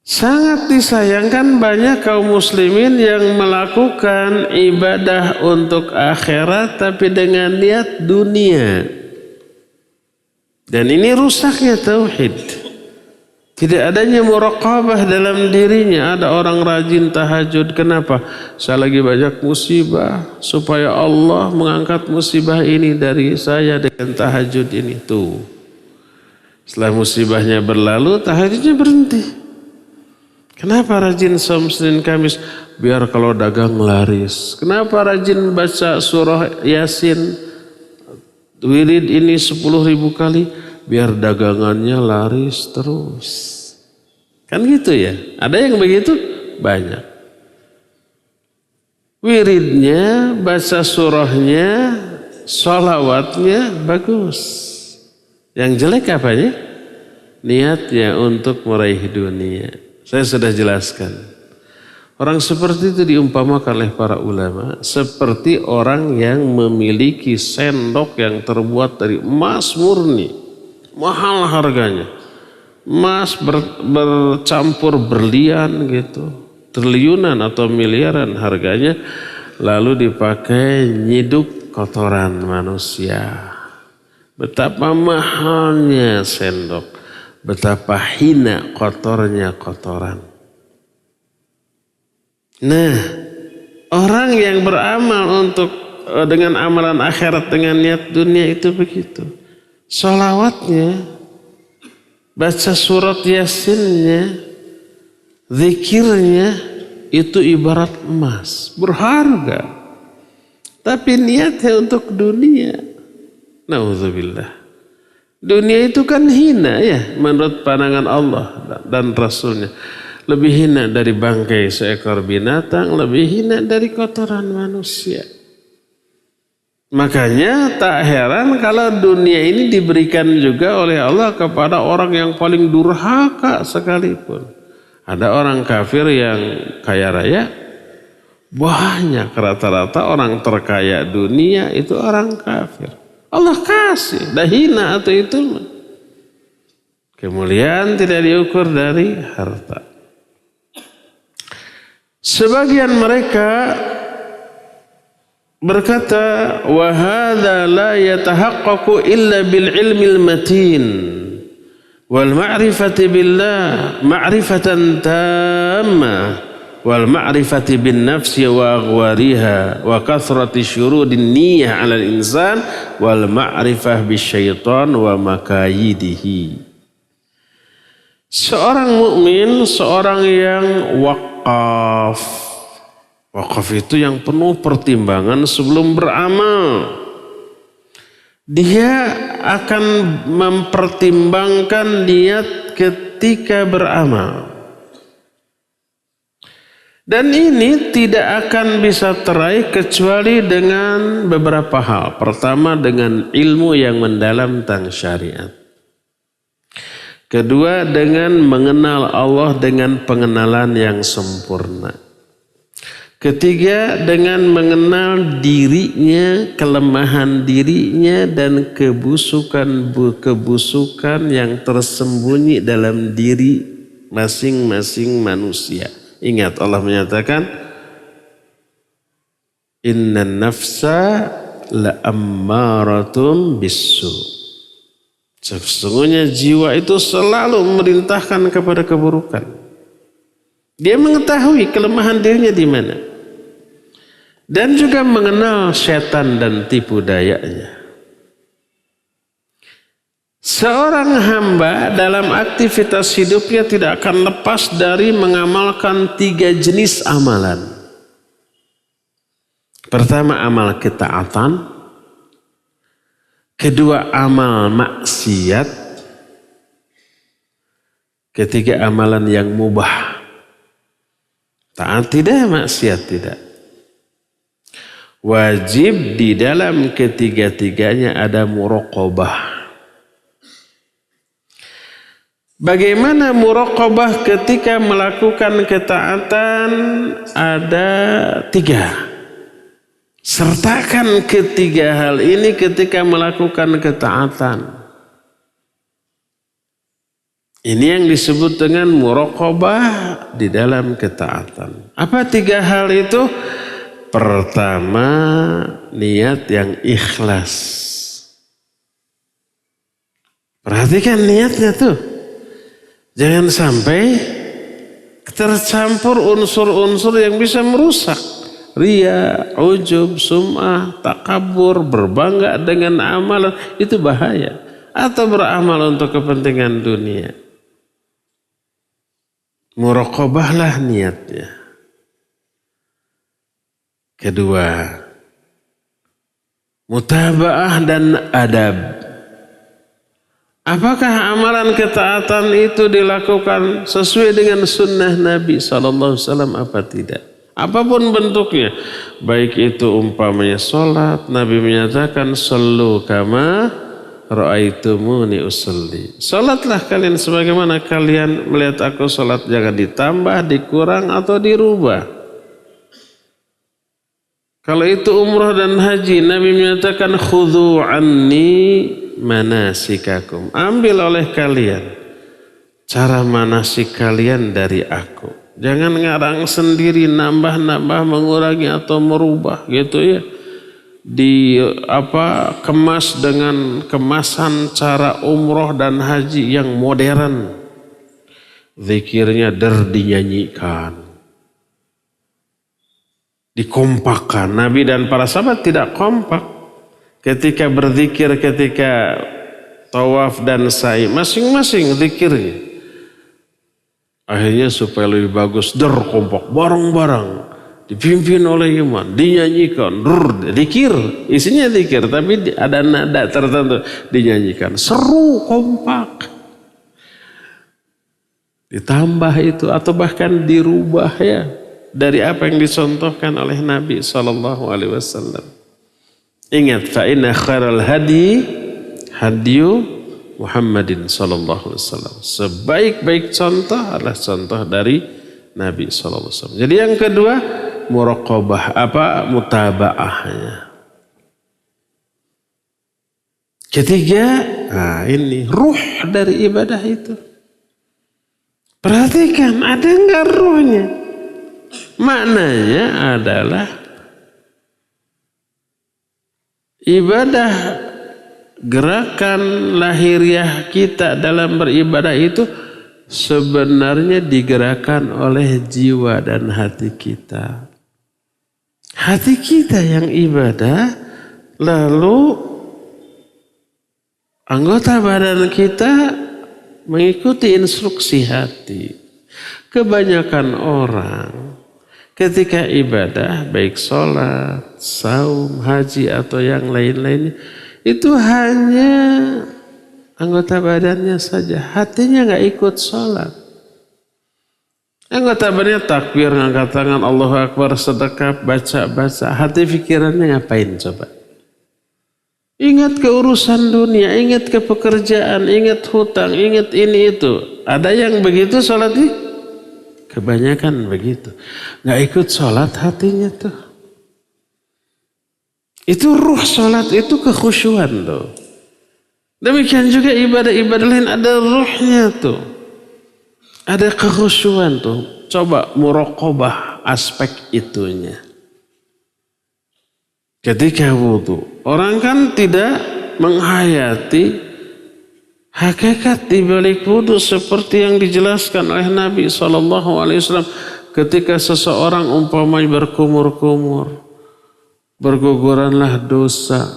Sangat disayangkan banyak kaum muslimin yang melakukan ibadah untuk akhirat tapi dengan niat dunia. Dan ini rusaknya tauhid. Tidak adanya muraqabah dalam dirinya. Ada orang rajin tahajud. Kenapa? Saya lagi banyak musibah, supaya Allah mengangkat musibah ini dari saya dengan tahajud ini. Tuh. Setelah musibahnya berlalu, tahajudnya berhenti. Kenapa rajin saum Senin Kamis? Biar kalau dagang laris. Kenapa rajin baca surah Yasin, wirid ini 10.000 kali? Biar dagangannya laris terus. Kan gitu ya? Ada yang begitu? Banyak. Wiridnya, baca surahnya, sholawatnya bagus. Yang jelek apanya? niatnya untuk meraih dunia. Saya sudah jelaskan. Orang seperti itu diumpamakan oleh para ulama seperti orang yang memiliki sendok yang terbuat dari emas murni. Mahal harganya. Emas bercampur berlian gitu. Triliunan atau miliaran harganya. Lalu dipakai nyiduk kotoran manusia. Betapa mahalnya sendok. Betapa hina kotornya kotoran. Nah, orang yang beramal dengan amalan akhirat dengan niat dunia itu begitu. Sholawatnya, baca surat Yasinnya, zikirnya itu ibarat emas, berharga. Tapi niatnya untuk dunia. Nauzubillah. Dunia itu kan hina ya menurut pandangan Allah dan Rasulnya. Lebih hina dari bangkai seekor binatang, lebih hina dari kotoran manusia. Makanya tak heran kalau dunia ini diberikan juga oleh Allah kepada orang yang paling durhaka sekalipun. Ada orang kafir yang kaya raya, banyak rata-rata orang terkaya dunia itu orang kafir. Allah kasih, dah hina atau itu. Kemuliaan tidak diukur dari harta. Sebagian mereka berkata, wa hadza la yatahaqqaqu illa bil ilmil matin wal ma'rifati billah ma'rifatan tammah wal ma'rifati bin nafsi wa aghwariha wa kathrati syurudin niyyah 'ala al-insan wal ma'rifah bisyaitan wa makayidihi. Seorang mukmin, seorang yang wakaf. Wakaf itu yang penuh pertimbangan sebelum beramal. Dia akan mempertimbangkan niat ketika beramal. Dan ini tidak akan bisa teraih kecuali dengan beberapa hal. Pertama, dengan ilmu yang mendalam tentang syariat. Kedua, dengan mengenal Allah dengan pengenalan yang sempurna. Ketiga, dengan mengenal dirinya, kelemahan dirinya, dan kebusukan yang tersembunyi dalam diri masing-masing manusia. Ingat Allah menyatakan innan nafsa la ammaratun bisu. Sesungguhnya jiwa itu selalu memerintahkan kepada keburukan. Dia mengetahui kelemahan dirinya di mana. Dan juga mengenal setan dan tipu dayanya. Seorang hamba dalam aktivitas hidupnya tidak akan lepas dari mengamalkan 3 jenis amalan. Pertama, amal ketaatan. Kedua, amal maksiat. Ketiga, amalan yang mubah. Taat tidak, maksiat tidak. Wajib di dalam ketiga-tiganya ada muraqabah. Bagaimana muraqabah ketika melakukan ketaatan? Ada 3. Sertakan ketiga hal ini ketika melakukan ketaatan. Ini yang disebut dengan muraqabah di dalam ketaatan. Apa 3 hal itu? Pertama, niat yang ikhlas. Perhatikan niatnya tuh. Jangan sampai tercampur unsur-unsur yang bisa merusak. Ria, ujub, sum'ah, takabur, berbangga dengan amalan, itu bahaya. Atau beramal untuk kepentingan dunia. Muraqabahlah niatnya. Kedua, mutaba'ah dan adab. Apakah amalan ketaatan itu dilakukan sesuai dengan sunnah Nabi SAW apa tidak? Apapun bentuknya. Baik itu umpamanya sholat. Nabi menyatakan sallu kama ra'aitumuni usolli. Salatlah kalian sebagaimana kalian melihat aku salat, jangan ditambah, dikurang atau dirubah. Kalau itu umrah dan haji, Nabi menyatakan khudhu anni manasikakum. Ambil oleh kalian cara manasik kalian dari aku. Jangan ngarang sendiri, nambah-nambah, mengurangi atau merubah gitu ya. Kemas dengan kemasan cara umroh dan haji yang modern. Zikirnya dinyanyikan. Dikompakkan. Nabi dan para sahabat tidak kompak. Ketika berzikir, ketika tawaf dan sa'i, masing-masing zikirnya. Akhirnya supaya lebih bagus, kompak bareng-bareng. Dipimpin oleh iman, dinyanyikan, zikir, isinya zikir, tapi ada nada tertentu dinyanyikan, seru, kompak. Ditambah itu atau bahkan dirubah ya dari apa yang dicontohkan oleh Nabi SAW. Ingat, fa inna khairal hadiyu Muhammadin sallallahu alaihi wasallam. Sebaik-baik contoh adalah contoh dari Nabi sallallahu alaihi wasallam. Jadi yang kedua, muraqabah, mutabaahnya. Ketiga, ini ruh dari ibadah itu. Perhatikan, ada enggak ruhnya? Maknanya adalah ibadah, gerakan lahiriah kita dalam beribadah itu sebenarnya digerakkan oleh jiwa dan hati kita. Hati kita yang ibadah, lalu anggota badan kita mengikuti instruksi hati. Kebanyakan orang ketika ibadah, baik sholat, saum, haji atau yang lain-lainnya, itu hanya anggota badannya saja, hatinya nggak ikut sholat. Anggota badannya takbir, ngangkat tangan, Allahu Akbar, sedekah, baca, hati pikirannya ngapain coba? Ingat ke urusan dunia, ingat ke pekerjaan, ingat hutang, ingat ini itu. Ada yang begitu sholat ini? Kebanyakan begitu. Nggak ikut sholat hatinya tuh. Itu ruh sholat, itu kekhusyuan tuh. Demikian juga ibadah-ibadah lain ada ruhnya tuh. Ada kekhusyuan tuh. Coba muraqabah aspek itunya. Ketika wudu, orang kan tidak menghayati hakikat di balik wudu seperti yang dijelaskan oleh Nabi SAW. Ketika seseorang umpamanya berkumur-kumur, berguguranlah dosa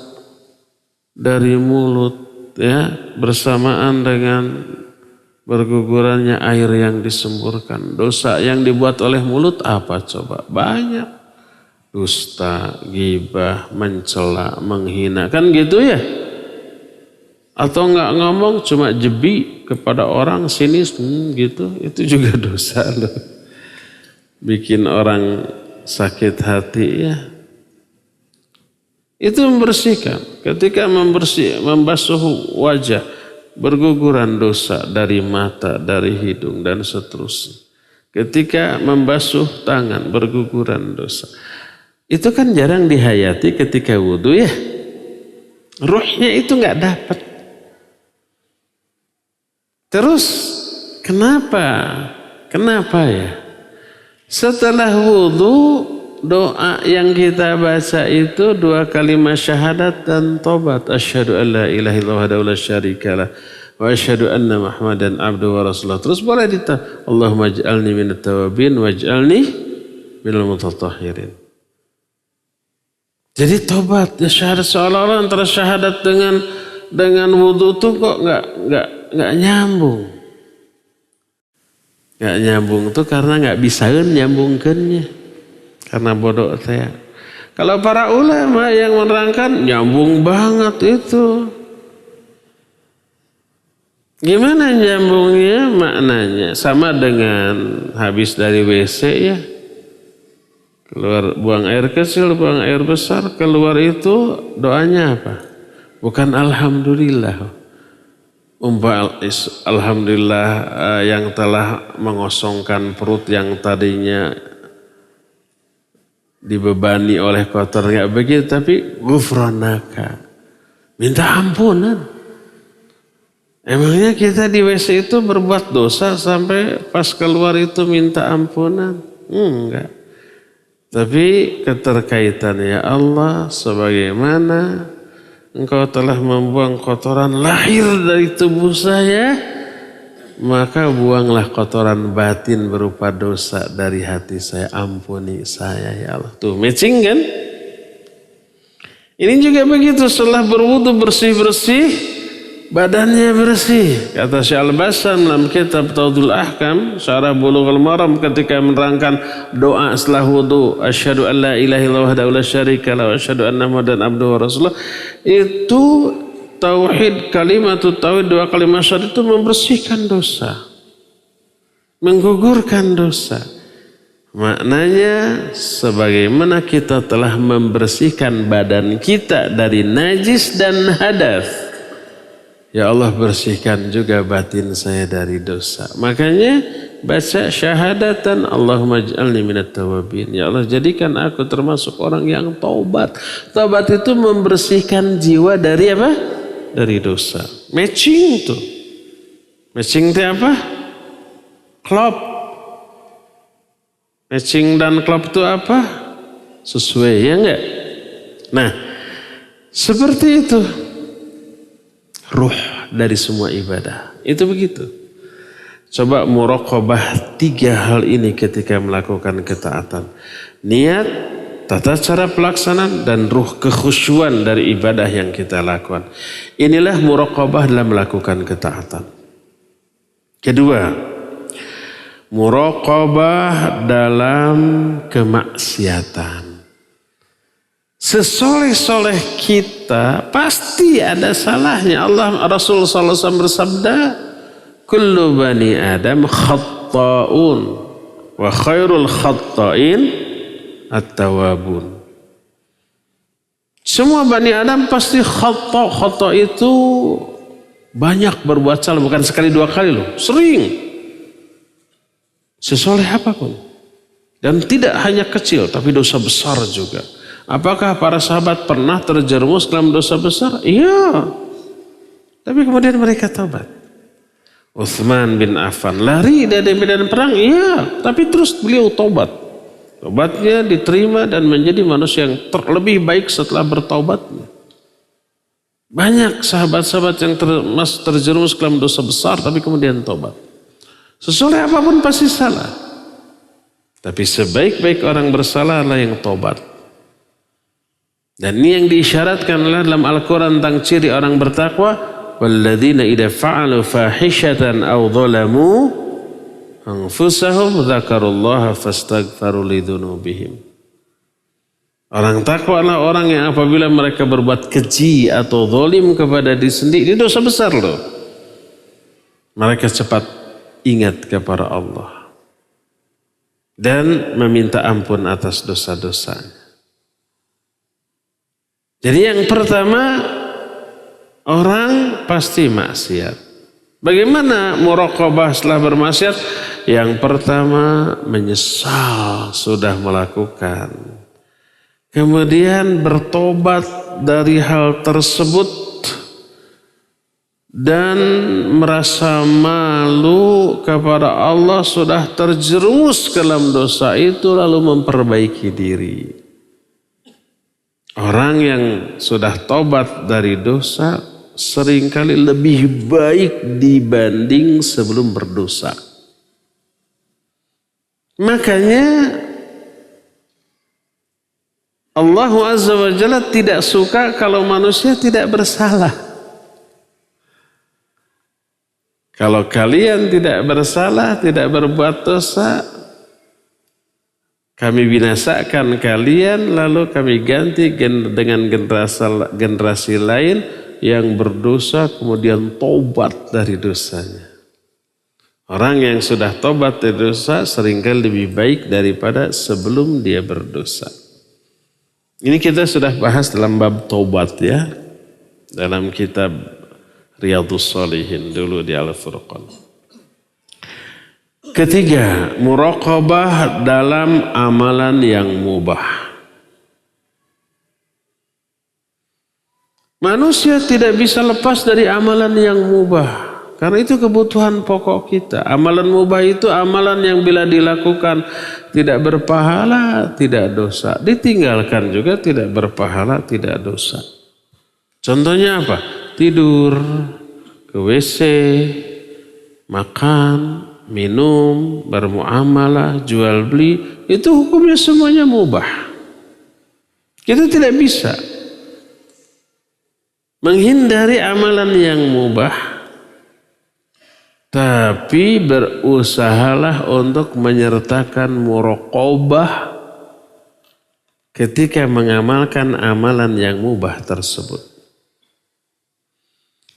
dari mulut, ya, bersamaan dengan bergugurannya air yang disemburkan. Dosa yang dibuat oleh mulut apa coba? Banyak. Dusta, ghibah, mencela, menghina, kan gitu ya? Atau nggak ngomong, cuma jebi kepada orang sini gitu, itu juga dosa loh. Bikin orang sakit hati ya. Itu membersihkan. Ketika membasuh wajah, berguguran dosa dari mata, dari hidung dan seterusnya. Ketika membasuh tangan, berguguran dosa. Itu kan jarang dihayati ketika wudhu ya. Ruhnya itu nggak dapat. Terus kenapa? Kenapa ya? Setelah wudhu, doa yang kita baca itu 2 kalimat syahadat dan tobat. Asyhadu an la ilaha illallah wahdahu la syarikalah wa asyhadu anna Muhammadan abduhu wa rasuluh. Terus boleh Allahumma ij'alni minat tawabin waj'alni minal mutatahhirin. Jadi tobat, ya syahadat, seolah-olah antara syahadat dengan wudu itu kok nggak nyambung. Nggak nyambung itu karena nggak bisa nyambungkannya. Karena bodoh saya. Kalau para ulama yang menerangkan nyambung banget itu. Gimana nyambungnya? Maknanya sama dengan habis dari WC ya. Keluar, buang air kecil, buang air besar, keluar itu doanya apa? bukan alhamdulillah. Alhamdulillah yang telah mengosongkan perut yang tadinya dibebani oleh kotor, nggak begitu, tapi ghufranaka, minta ampunan. Emangnya kita di WC itu berbuat dosa sampai pas keluar itu minta ampunan? Enggak. Tapi keterkaitan, ya Allah, sebagaimana Engkau telah membuang kotoran lahir dari tubuh saya, maka buanglah kotoran batin berupa dosa dari hati saya. Ampuni saya, ya Allah. Tuh, matching kan? Ini juga begitu, setelah berwudu bersih-bersih, badannya bersih. Kata Syekh Al-Bassam dalam kitab Tawdul Ahkam, Syarah Bulughul Maram, ketika menerangkan doa setelah wudu, asyhadu an la ilaha illallah wahdahu la syarika lahu wa asyhadu anna muhammadan abduhu wa rasuluh, itu tauhid, kalimatut tauhid, dua kalimat syahadat itu membersihkan dosa, menggugurkan dosa. Maknanya sebagaimana kita telah membersihkan badan kita dari najis dan hadas, ya Allah bersihkan juga batin saya dari dosa. Makanya baca syahadatan Allahumma ij'alni minat tawabin. Ya Allah, jadikan aku termasuk orang yang taubat. Taubat itu membersihkan jiwa dari apa? Dari dosa. Matching tuh. Matching itu apa? Klop. Matching dan klop itu apa? Sesuai, ya enggak? Nah, seperti itu. Ruh dari semua ibadah. Itu begitu. Coba muraqabah 3 hal ini ketika melakukan ketaatan. Niat, tata cara pelaksanaan, dan ruh kekhusyuan dari ibadah yang kita lakukan. Inilah muraqabah dalam melakukan ketaatan. Kedua, muraqabah dalam kemaksiatan. Sesoleh-soleh kita pasti ada salahnya. Rasul sallallahu alaihi wasallam bersabda, kullu bani Adam khatta'un wa khairul khatta'in at-tawabun. Semua bani Adam pasti khata'. Khata' itu banyak berbuat salah, bukan sekali 2 kali loh, sering. Sesoleh apapun. Dan tidak hanya kecil, tapi dosa besar juga. Apakah para sahabat pernah terjerumus dalam dosa besar? Iya. Tapi kemudian mereka taubat. Utsman bin Affan lari dari medan perang, iya. Tapi terus beliau taubat. Taubatnya diterima dan menjadi manusia yang lebih baik setelah bertaubatnya. Banyak sahabat-sahabat yang terjerumus dalam dosa besar, tapi kemudian taubat. Sesoleh apapun pasti salah. Tapi sebaik-baik orang bersalah adalah yang taubat. Dan ini yang diisyaratkan dalam Al-Quran tentang ciri orang bertakwa. Walladzina idza fa'alu fahishatan aw dhalamu anfusahum dzakarullaha fastaghfaru lidzunubihim. Orang takwa adalah orang yang apabila mereka berbuat keji atau zalim kepada diri sendiri, ini dosa besar loh. Mereka cepat ingat kepada Allah dan meminta ampun atas dosa-dosanya. Jadi yang pertama, orang pasti maksiat. Bagaimana muraqabah setelah bermaksiat? Yang pertama, menyesal sudah melakukan. Kemudian bertobat dari hal tersebut dan merasa malu kepada Allah sudah terjerumus ke dalam dosa itu, lalu memperbaiki diri. Orang yang sudah tobat dari dosa seringkali lebih baik dibanding sebelum berdosa. Makanya Allah Azza wa Jalla tidak suka kalau manusia tidak bersalah. Kalau kalian tidak bersalah, tidak berbuat dosa, kami binasakan kalian, lalu kami ganti dengan generasi lain yang berdosa kemudian tobat dari dosanya. Orang yang sudah tobat dari dosa seringkali lebih baik daripada sebelum dia berdosa. Ini kita sudah bahas dalam bab tobat ya. dalam kitab Riyadhus Shalihin dulu di Al-Furqan. Ketiga, muraqabah dalam amalan yang mubah. Manusia tidak bisa lepas dari amalan yang mubah. Karena itu kebutuhan pokok kita. Amalan mubah itu amalan yang bila dilakukan tidak berpahala, tidak dosa. Ditinggalkan juga tidak berpahala, tidak dosa. Contohnya apa? Tidur, ke WC, makan, minum, bermuamalah, jual beli. Itu hukumnya semuanya mubah. Kita tidak bisa menghindari amalan yang mubah. Tapi berusahalah untuk menyertakan muraqabah ketika mengamalkan amalan yang mubah tersebut.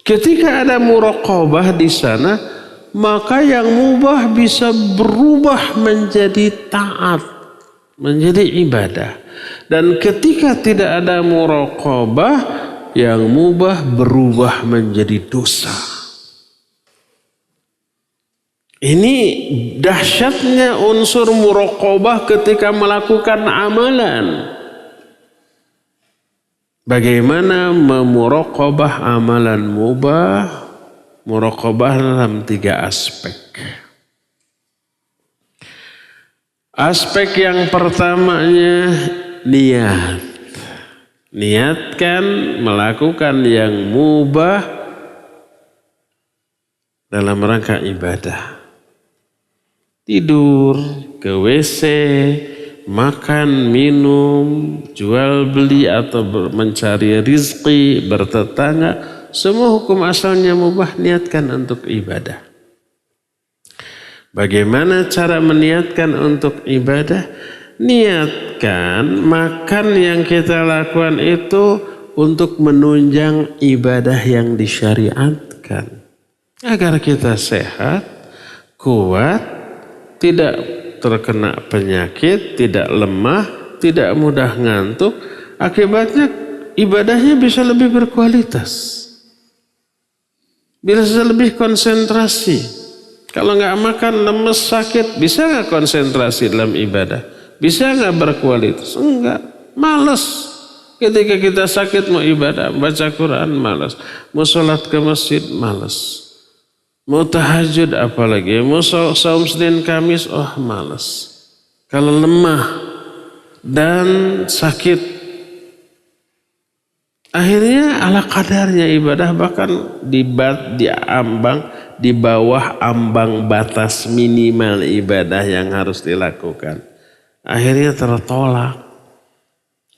Ketika ada muraqabah di sana, maka yang mubah bisa berubah menjadi taat, menjadi ibadah. Dan ketika tidak ada muraqabah, yang mubah berubah menjadi dosa. Ini dahsyatnya unsur muraqabah ketika melakukan amalan. Bagaimana memuraqabah amalan mubah? Muraqabah dalam 3 aspek. Aspek yang pertamanya niat. Niatkan melakukan yang mubah dalam rangka ibadah. Tidur, ke WC, makan, minum, jual beli atau mencari rizki, bertetangga, semua hukum asalnya mubah, niatkan untuk ibadah. Bagaimana cara meniatkan untuk ibadah? Niatkan makan yang kita lakukan itu untuk menunjang ibadah yang disyariatkan. Agar kita sehat, kuat, tidak terkena penyakit, tidak lemah, tidak mudah ngantuk. Akibatnya ibadahnya bisa lebih berkualitas. Bisa lebih konsentrasi. Kalau nggak makan, lemes, sakit, bisa nggak konsentrasi dalam ibadah? Bisa nggak berkualitas? Enggak, malas. Ketika kita sakit mau ibadah, baca Quran, malas. Mau sholat ke masjid, malas. Mau tahajud apalagi, mau saum Senin Kamis, malas. Kalau lemah dan sakit, akhirnya ala kadarnya ibadah, bahkan di bawah ambang batas minimal ibadah yang harus dilakukan. Akhirnya tertolak.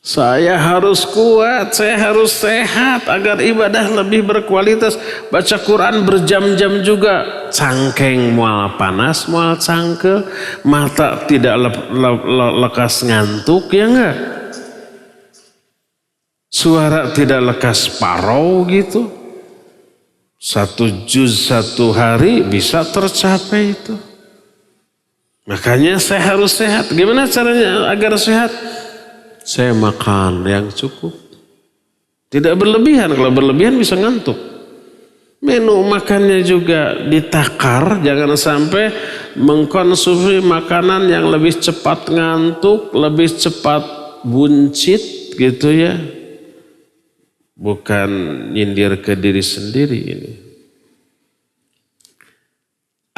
Saya harus kuat, saya harus sehat agar ibadah lebih berkualitas. Baca Quran berjam-jam juga. Cangkeng mual panas, mual cangkel. Mata tidak lekas ngantuk, ya enggak? Suara tidak lekas parau gitu. 1 juz 1 hari bisa tercapai itu. Makanya saya harus sehat. Gimana caranya agar sehat? Saya makan yang cukup. Tidak berlebihan. Kalau berlebihan bisa ngantuk. Menu makannya juga ditakar. Jangan sampai mengkonsumsi makanan yang lebih cepat ngantuk, lebih cepat buncit gitu ya. Bukan nyindir ke diri sendiri ini.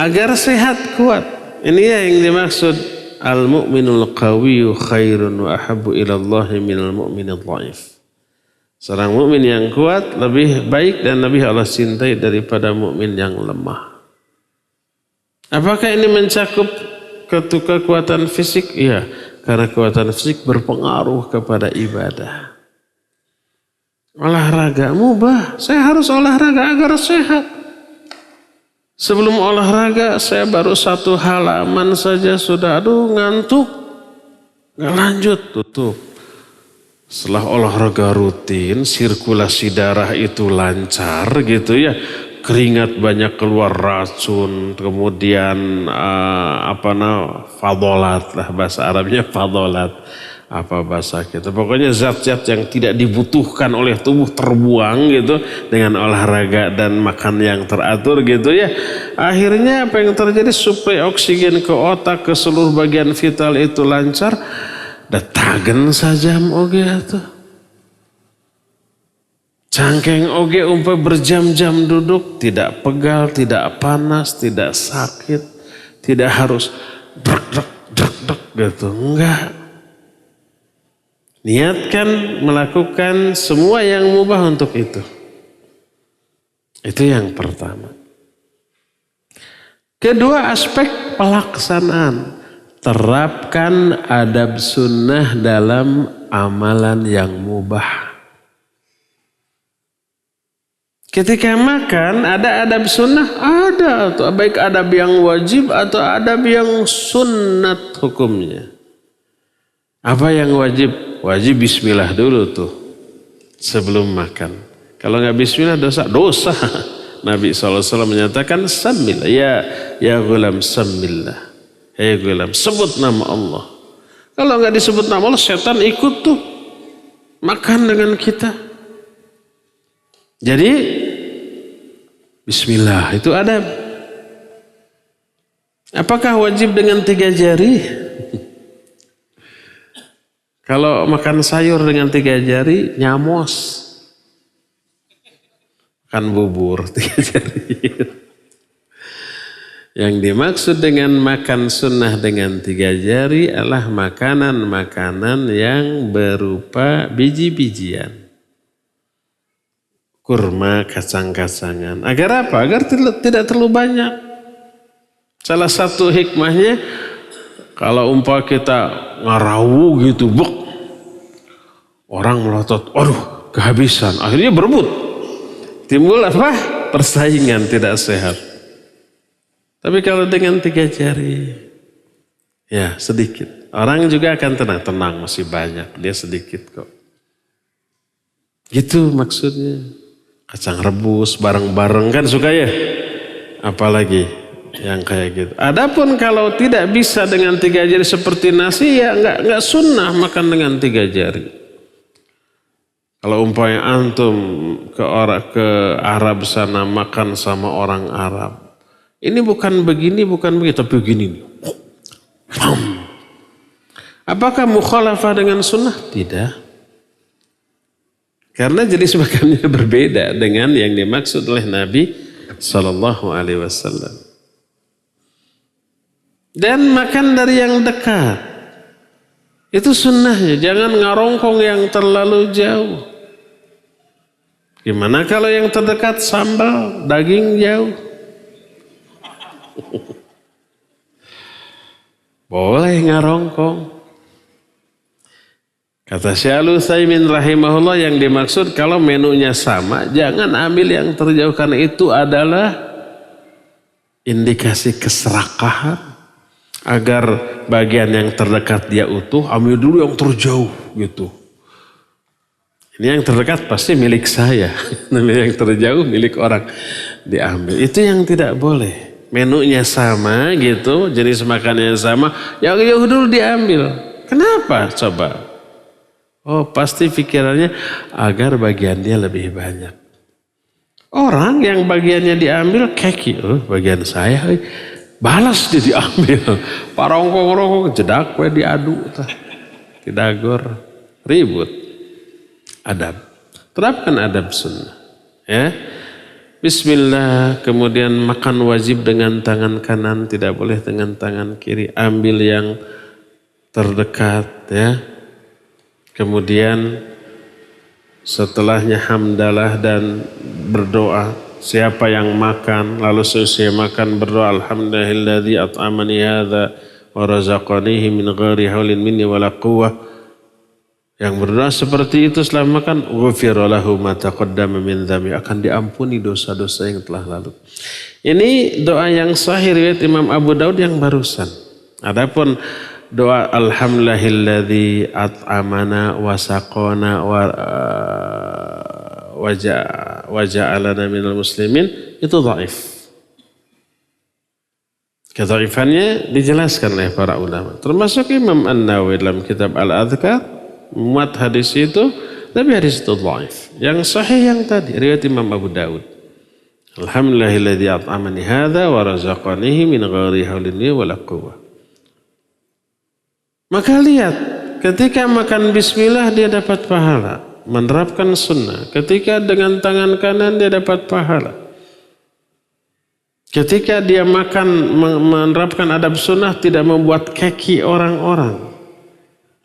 Agar sehat kuat. Ini yang dimaksud. Al-mu'minul qawiyyu khairun wa ahabbu ilallahi minal mu'minil dhaif. Seorang mukmin yang kuat lebih baik dan lebih Allah cintai daripada mukmin yang lemah. Apakah ini mencakup kekuatan fisik? Iya, karena kekuatan fisik berpengaruh kepada ibadah. Olahraga mubah, saya harus olahraga agar sehat. Sebelum olahraga saya baru 1 halaman saja sudah ngantuk. Gak lanjut, tutup. Setelah olahraga rutin, sirkulasi darah itu lancar gitu ya. Keringat banyak keluar, racun, kemudian fadolat lah bahasa Arabnya, fadolat. apa bahasa kita. Pokoknya zat-zat yang tidak dibutuhkan oleh tubuh terbuang gitu dengan olahraga dan makan yang teratur gitu ya. Akhirnya apa yang terjadi, suplai oksigen ke otak, ke seluruh bagian vital itu lancar. Datagen saja oge atuh. Cangkeng oge umpah berjam-jam duduk, tidak pegal, tidak panas, tidak sakit, tidak harus drek gitu, enggak. Niatkan melakukan semua yang mubah untuk itu. Itu yang pertama. Kedua, aspek pelaksanaan. Terapkan adab sunnah dalam amalan yang mubah. Ketika makan ada adab sunnah, ada atau baik adab yang wajib atau adab yang sunnat hukumnya. Apa yang wajib? Wajib bismillah dulu tuh sebelum makan. Kalau nggak bismillah dosa. Nabi SAW menyatakan sambil ya gulam sambillah. Hei gulam, sebut nama Allah. Kalau nggak disebut nama Allah, setan ikut tuh makan dengan kita. Jadi bismillah itu adab. Apakah wajib dengan 3 jari? Kalau makan sayur dengan 3 jari, nyamos. Makan bubur 3 jari. Yang dimaksud dengan makan sunnah dengan 3 jari adalah makanan-makanan yang berupa biji-bijian. Kurma, kacang-kacangan. Agar apa? Agar tidak terlalu banyak. Salah satu hikmahnya, kalau umpah kita ngarawu gitu, orang melotot, aduh kehabisan, akhirnya berebut. Timbul apa? Persaingan tidak sehat. Tapi kalau dengan 3 jari, ya sedikit. Orang juga akan tenang masih banyak, dia sedikit kok. Gitu maksudnya. Kacang rebus bareng-bareng kan suka ya? Apalagi yang kayak gitu. Adapun kalau tidak bisa dengan 3 jari seperti nasi, ya nggak sunnah makan dengan 3 jari. Kalau umpamanya antum ke Arab sana makan sama orang Arab, ini bukan begini, bukan begitu, tapi begini. Apakah mukhalafah dengan sunnah? Tidak. Karena jenis makannya berbeda dengan yang dimaksud oleh Nabi Sallallahu Alaihi Wasallam. Dan makan dari yang dekat. Itu sunnahnya. Jangan ngarongkong yang terlalu jauh. Gimana kalau yang terdekat sambal, daging jauh? Boleh ngarongkong. Kata Syekh Al-Utsaimin rahimahullah, yang dimaksud kalau menunya sama, jangan ambil yang terjauh karena itu adalah indikasi keserakahan. Agar bagian yang terdekat dia utuh, ambil dulu yang terjauh gitu. Ini yang terdekat pasti milik saya, yang terjauh milik orang, diambil. Itu yang tidak boleh. Menunya sama gitu, jenis makanannya sama, yang jauh dulu diambil. Kenapa? Coba. Oh, pasti pikirannya agar bagian dia lebih banyak. Orang yang bagiannya diambil keki, bagian saya, balas dia diambil. Parongkong-rongkong jedak we diadu, didagor, ribut. Adab. Terapkan adab sunnah. Ya. Bismillah, kemudian makan wajib dengan tangan kanan, tidak boleh dengan tangan kiri. Ambil yang terdekat, ya. Kemudian setelahnya hamdalah dan berdoa. Siapa yang makan, lalu selesai makan berdoa, alhamdulillahilladzi at'amani hadza wa razaqanihi min ghairi haulin minni wala quwwah. Yang berdoa seperti itu setelah makan, ghufira lahu ma taqaddama min dzambi, akan diampuni dosa-dosa yang telah lalu. Ini doa yang sahih riwayat Imam Abu Daud yang barusan. Adapun doa alhamdulillahilladzi at'amana wa saqana wa ja'alana minal muslimin, itu dhaif. Kedhaifannya dijelaskan oleh para ulama. Termasuk Imam An-Nawawi dalam kitab Al-Adhkar muat hadis itu, tapi hadis itu dhaif. Yang sahih yang tadi riwayat Imam Abu Daud. Alhamdulillahilladzi at'amani hadza wa razaqanihi min ghairi haulin wala quwwah. Maka lihat, ketika makan bismillah dia dapat pahala, menerapkan sunnah. Ketika dengan tangan kanan dia dapat pahala. Ketika dia makan menerapkan adab sunnah, tidak membuat keki orang-orang,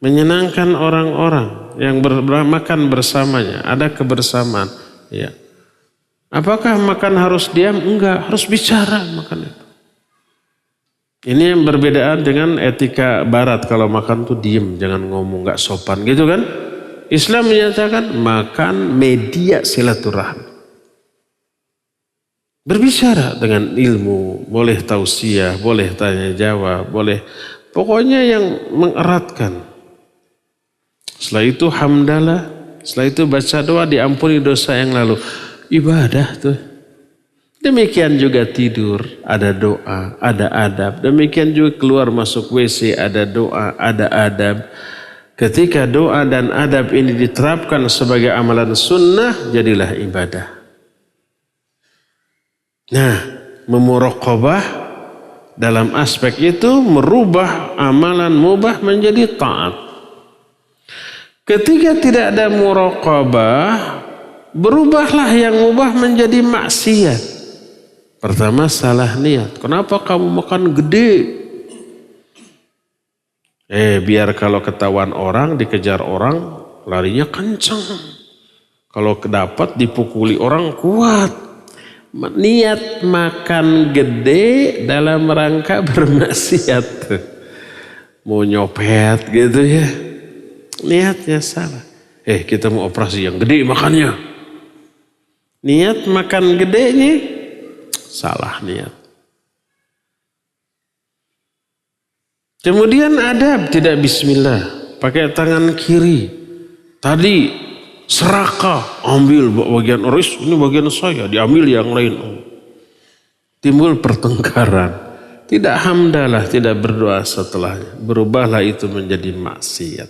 menyenangkan orang-orang yang makan bersamanya, ada kebersamaan. Ya. Apakah makan harus diam? Enggak, harus bicara makan itu. Ini yang berbedaan dengan etika barat, kalau makan tuh diem, jangan ngomong, enggak sopan gitu kan. Islam menyatakan makan media silaturahmi. Berbicara dengan ilmu, boleh tausiah, boleh tanya jawab, boleh pokoknya yang mengeratkan. Setelah itu hamdalah, setelah itu baca doa diampuni dosa yang lalu. Ibadah tuh. Demikian juga tidur, ada doa, ada adab. Demikian juga keluar masuk WC, ada doa, ada adab. Ketika doa dan adab ini diterapkan sebagai amalan sunnah, jadilah ibadah. Nah, memuraqabah dalam aspek itu merubah amalan mubah menjadi taat. Ketika tidak ada muraqabah, berubahlah yang mubah menjadi maksiat. Pertama, salah niat. Kenapa kamu makan gede? Biar kalau ketahuan orang, dikejar orang, larinya kencang. Kalau kedapat dipukuli orang kuat. Niat makan gede dalam rangka bermaksiat. Mau nyopet gitu ya. Niatnya salah. Kita mau operasi yang gede makannya. Niat makan gedenya salah niat. Kemudian adab, tidak bismillah. Pakai tangan kiri. Tadi serakah, ambil bagian oris, ini bagian saya, diambil yang lain. Timbul pertengkaran. Tidak hamdalah, tidak berdoa setelahnya. Berubahlah itu menjadi maksiat.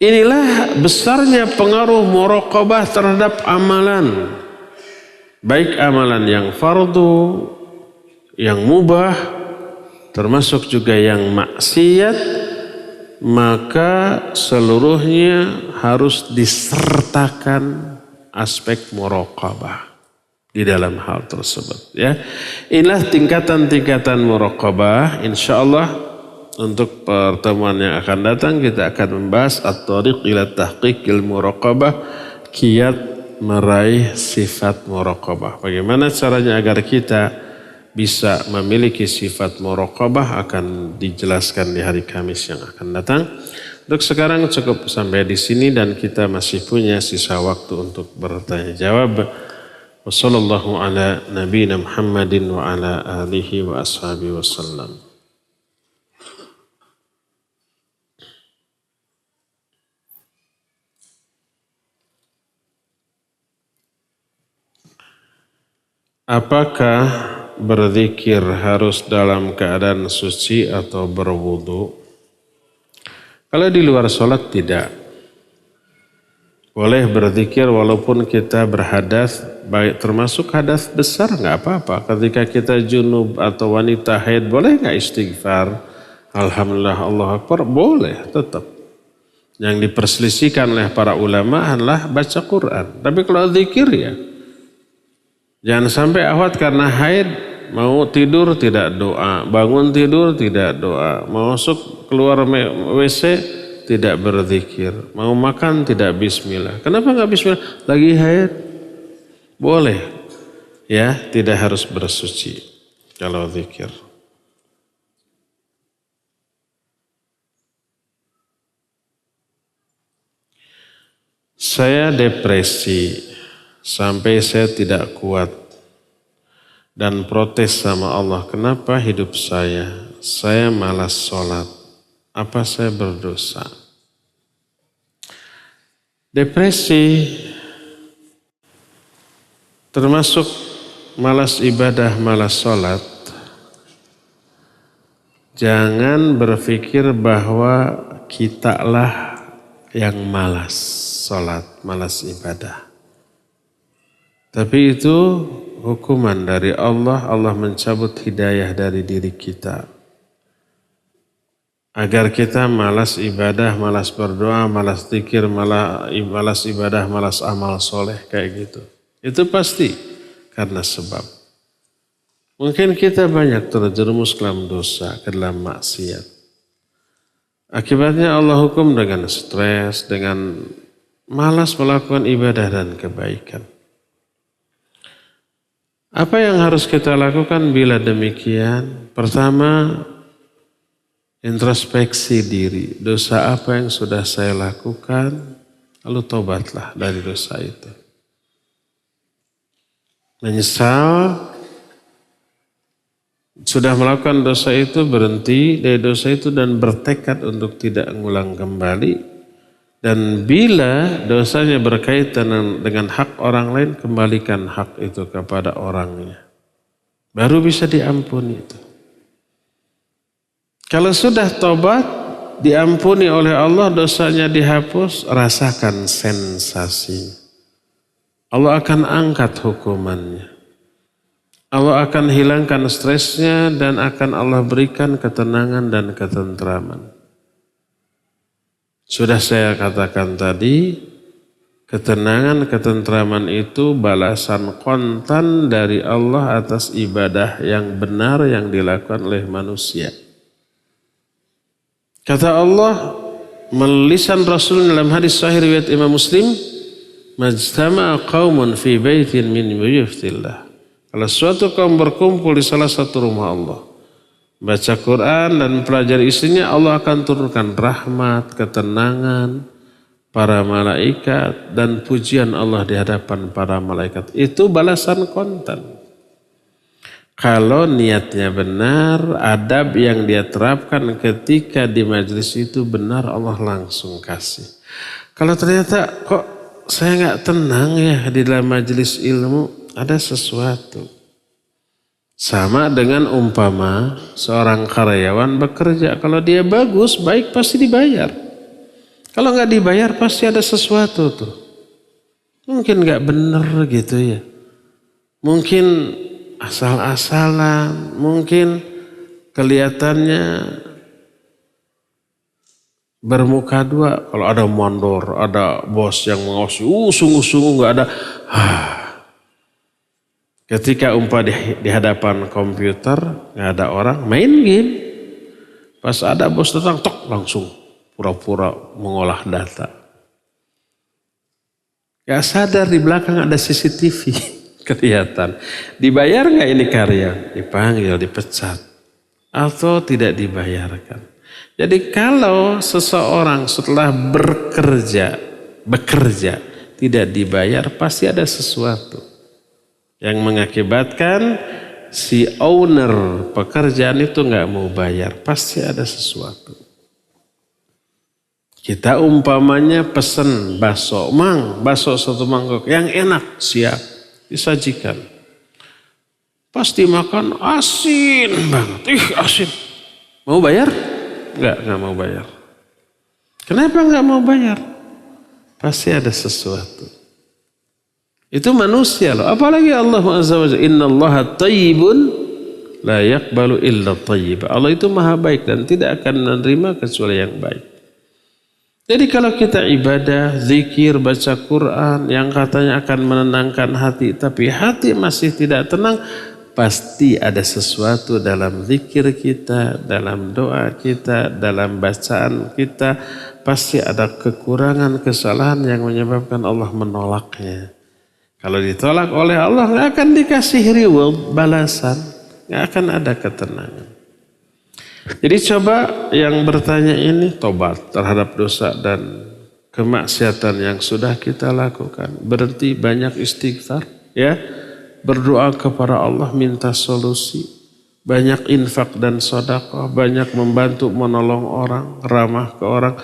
Inilah besarnya pengaruh muraqabah terhadap amalan. Baik amalan yang fardu, yang mubah, termasuk juga yang maksiat. Maka seluruhnya harus disertakan aspek muraqabah di dalam hal tersebut. Ya, inilah tingkatan-tingkatan muraqabah. Insyaallah untuk pertemuan yang akan datang kita akan membahas at-thariq ila tahqiqil muraqabah, kiat meraih sifat muraqabah. Bagaimana caranya agar kita bisa memiliki sifat muraqabah akan dijelaskan di hari Kamis yang akan datang. Untuk sekarang cukup sampai di sini dan kita masih punya sisa waktu untuk bertanya jawab. Wassallallahu ala nabiyina Muhammadin wa ala alihi wa ashabihi wasallam. Apakah berzikir harus dalam keadaan suci atau berwudu? Kalau di luar sholat tidak. Boleh berzikir walaupun kita berhadas, baik termasuk hadas besar nggak apa-apa. Ketika kita junub atau wanita haid, boleh nggak istighfar? Alhamdulillah, Allahu Akbar, boleh tetap. Yang diperselisihkan oleh para ulama adalah baca Quran. Tapi kalau zikir ya, jangan sampai awat karena haid, mau tidur tidak doa, bangun tidur tidak doa, mau masuk keluar WC tidak berzikir, mau makan tidak bismillah. Kenapa nggak bismillah? Lagi haid. Boleh, ya, tidak harus bersuci kalau zikir. Saya depresi sampai saya tidak kuat dan protes sama Allah. Kenapa hidup saya? Saya malas sholat. Apa saya berdosa? Depresi termasuk malas ibadah, malas sholat. Jangan berpikir bahwa kitalah yang malas sholat, malas ibadah. Tapi itu hukuman dari Allah. Allah mencabut hidayah dari diri kita. Agar kita malas ibadah, malas berdoa, malas zikir, malas ibadah, malas amal soleh kayak gitu. Itu pasti karena sebab. Mungkin kita banyak terjerumus ke dalam dosa, ke dalam maksiat. Akibatnya Allah hukum dengan stres, dengan malas melakukan ibadah dan kebaikan. Apa yang harus kita lakukan bila demikian? Pertama, introspeksi diri. Dosa apa yang sudah saya lakukan? Lalu tobatlah dari dosa itu. Menyesal, sudah melakukan dosa itu, berhenti dari dosa itu dan bertekad untuk tidak mengulang kembali. Dan bila dosanya berkaitan dengan hak orang lain, kembalikan hak itu kepada orangnya. Baru bisa diampuni itu. Kalau sudah tobat, diampuni oleh Allah, dosanya dihapus, rasakan sensasi. Allah akan angkat hukumannya. Allah akan hilangkan stresnya dan akan Allah berikan ketenangan dan ketentraman. Sudah saya katakan tadi, ketenangan, ketentraman itu balasan kontan dari Allah atas ibadah yang benar yang dilakukan oleh manusia. Kata Allah, melisan Rasul dalam hadis sahih riwayat Imam Muslim, majtama'a qaumun fi baitin min buyutillah. Kalau suatu kaum berkumpul di salah satu rumah Allah, baca Quran dan pelajari isinya, Allah akan turunkan rahmat, ketenangan, para malaikat dan pujian Allah di hadapan para malaikat. Itu balasan kontan. Kalau niatnya benar, adab yang dia terapkan ketika di majelis itu benar, Allah langsung kasih. Kalau ternyata kok saya nggak tenang ya di dalam majelis ilmu, ada sesuatu. Sama dengan umpama seorang karyawan bekerja. Kalau dia bagus, baik pasti dibayar. Kalau nggak dibayar pasti ada sesuatu tuh. Mungkin nggak bener gitu ya. Mungkin asal-asalan. Mungkin kelihatannya bermuka dua. Kalau ada mandor, ada bos yang mengawasi. Sungguh-sungguh nggak ada. Ketika di hadapan komputer, nggak ada orang, main game. Pas ada bos datang, tok langsung pura-pura mengolah data. Gak sadar di belakang ada CCTV, kelihatan. Dibayar nggak ini karya? Dipanggil, dipecat. Atau tidak dibayarkan. Jadi kalau seseorang setelah bekerja, tidak dibayar, pasti ada sesuatu yang mengakibatkan si owner pekerjaan itu nggak mau bayar. Pasti ada sesuatu. Kita umpamanya pesen bakso, bakso satu mangkok yang enak, siap disajikan. Pasti makan asin banget, asin. Mau bayar? Nggak mau bayar. Kenapa nggak mau bayar? Pasti ada sesuatu. Itu manusia loh. Apalagi Allah Azza wa Jalla. Inna Allah tayyibun la yaqbalu illa tayyib. Allah itu maha baik dan tidak akan menerima kecuali yang baik. Jadi kalau kita ibadah, zikir, baca Quran yang katanya akan menenangkan hati, tapi hati masih tidak tenang, pasti ada sesuatu dalam zikir kita, dalam doa kita, dalam bacaan kita, pasti ada kekurangan, kesalahan yang menyebabkan Allah menolaknya. Kalau ditolak oleh Allah, nggak akan dikasih reward, balasan, nggak akan ada ketenangan. Jadi coba yang bertanya ini tobat terhadap dosa dan kemaksiatan yang sudah kita lakukan. Berhenti banyak istighfar, ya, berdoa kepada Allah, minta solusi, banyak infak dan sedekah, banyak membantu menolong orang, ramah ke orang,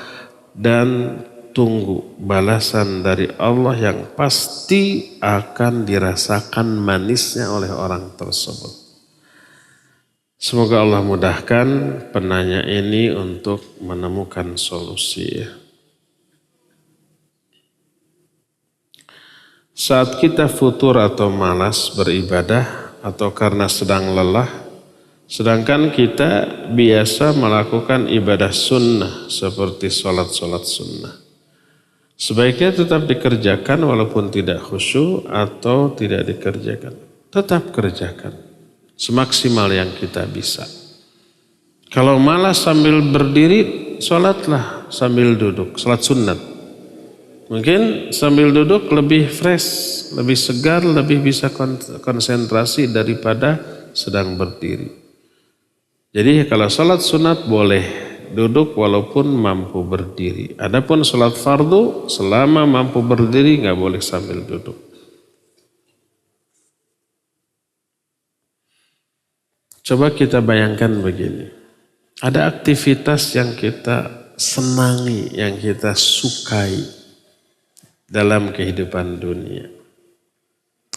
dan tunggu balasan dari Allah yang pasti akan dirasakan manisnya oleh orang tersebut. Semoga Allah mudahkan penanya ini untuk menemukan solusi. Saat kita futur atau malas beribadah atau karena sedang lelah, sedangkan kita biasa melakukan ibadah sunnah seperti sholat-sholat sunnah, sebaiknya tetap dikerjakan walaupun tidak khusyuk atau tidak dikerjakan. Tetap kerjakan semaksimal yang kita bisa. Kalau malas sambil berdiri, sholatlah sambil duduk, sholat sunnat. Mungkin sambil duduk lebih fresh, lebih segar, lebih bisa konsentrasi daripada sedang berdiri. Jadi kalau sholat sunat boleh duduk walaupun mampu berdiri. Adapun sholat fardu selama mampu berdiri nggak boleh sambil duduk. Coba kita bayangkan begini. Ada aktivitas yang kita senangi, yang kita sukai dalam kehidupan dunia.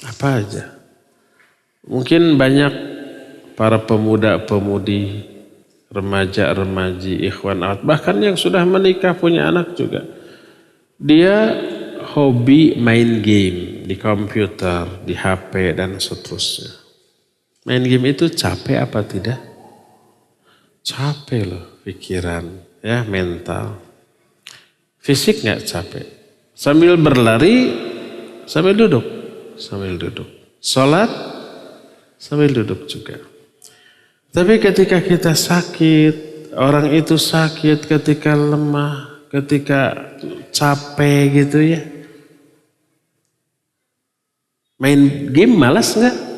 Apa aja? Mungkin banyak para pemuda-pemudi, remaja-remaji, ikhwan awat, bahkan yang sudah menikah punya anak juga. Dia hobi main game di komputer, di HP dan seterusnya. Main game itu capek apa tidak? Capek loh pikiran, ya mental. Fisik nggak capek. Sambil berlari, sambil duduk. Sambil duduk. Sholat, sambil duduk juga. Tapi ketika kita sakit, orang itu sakit ketika lemah, ketika capek gitu ya. Main game malas nggak?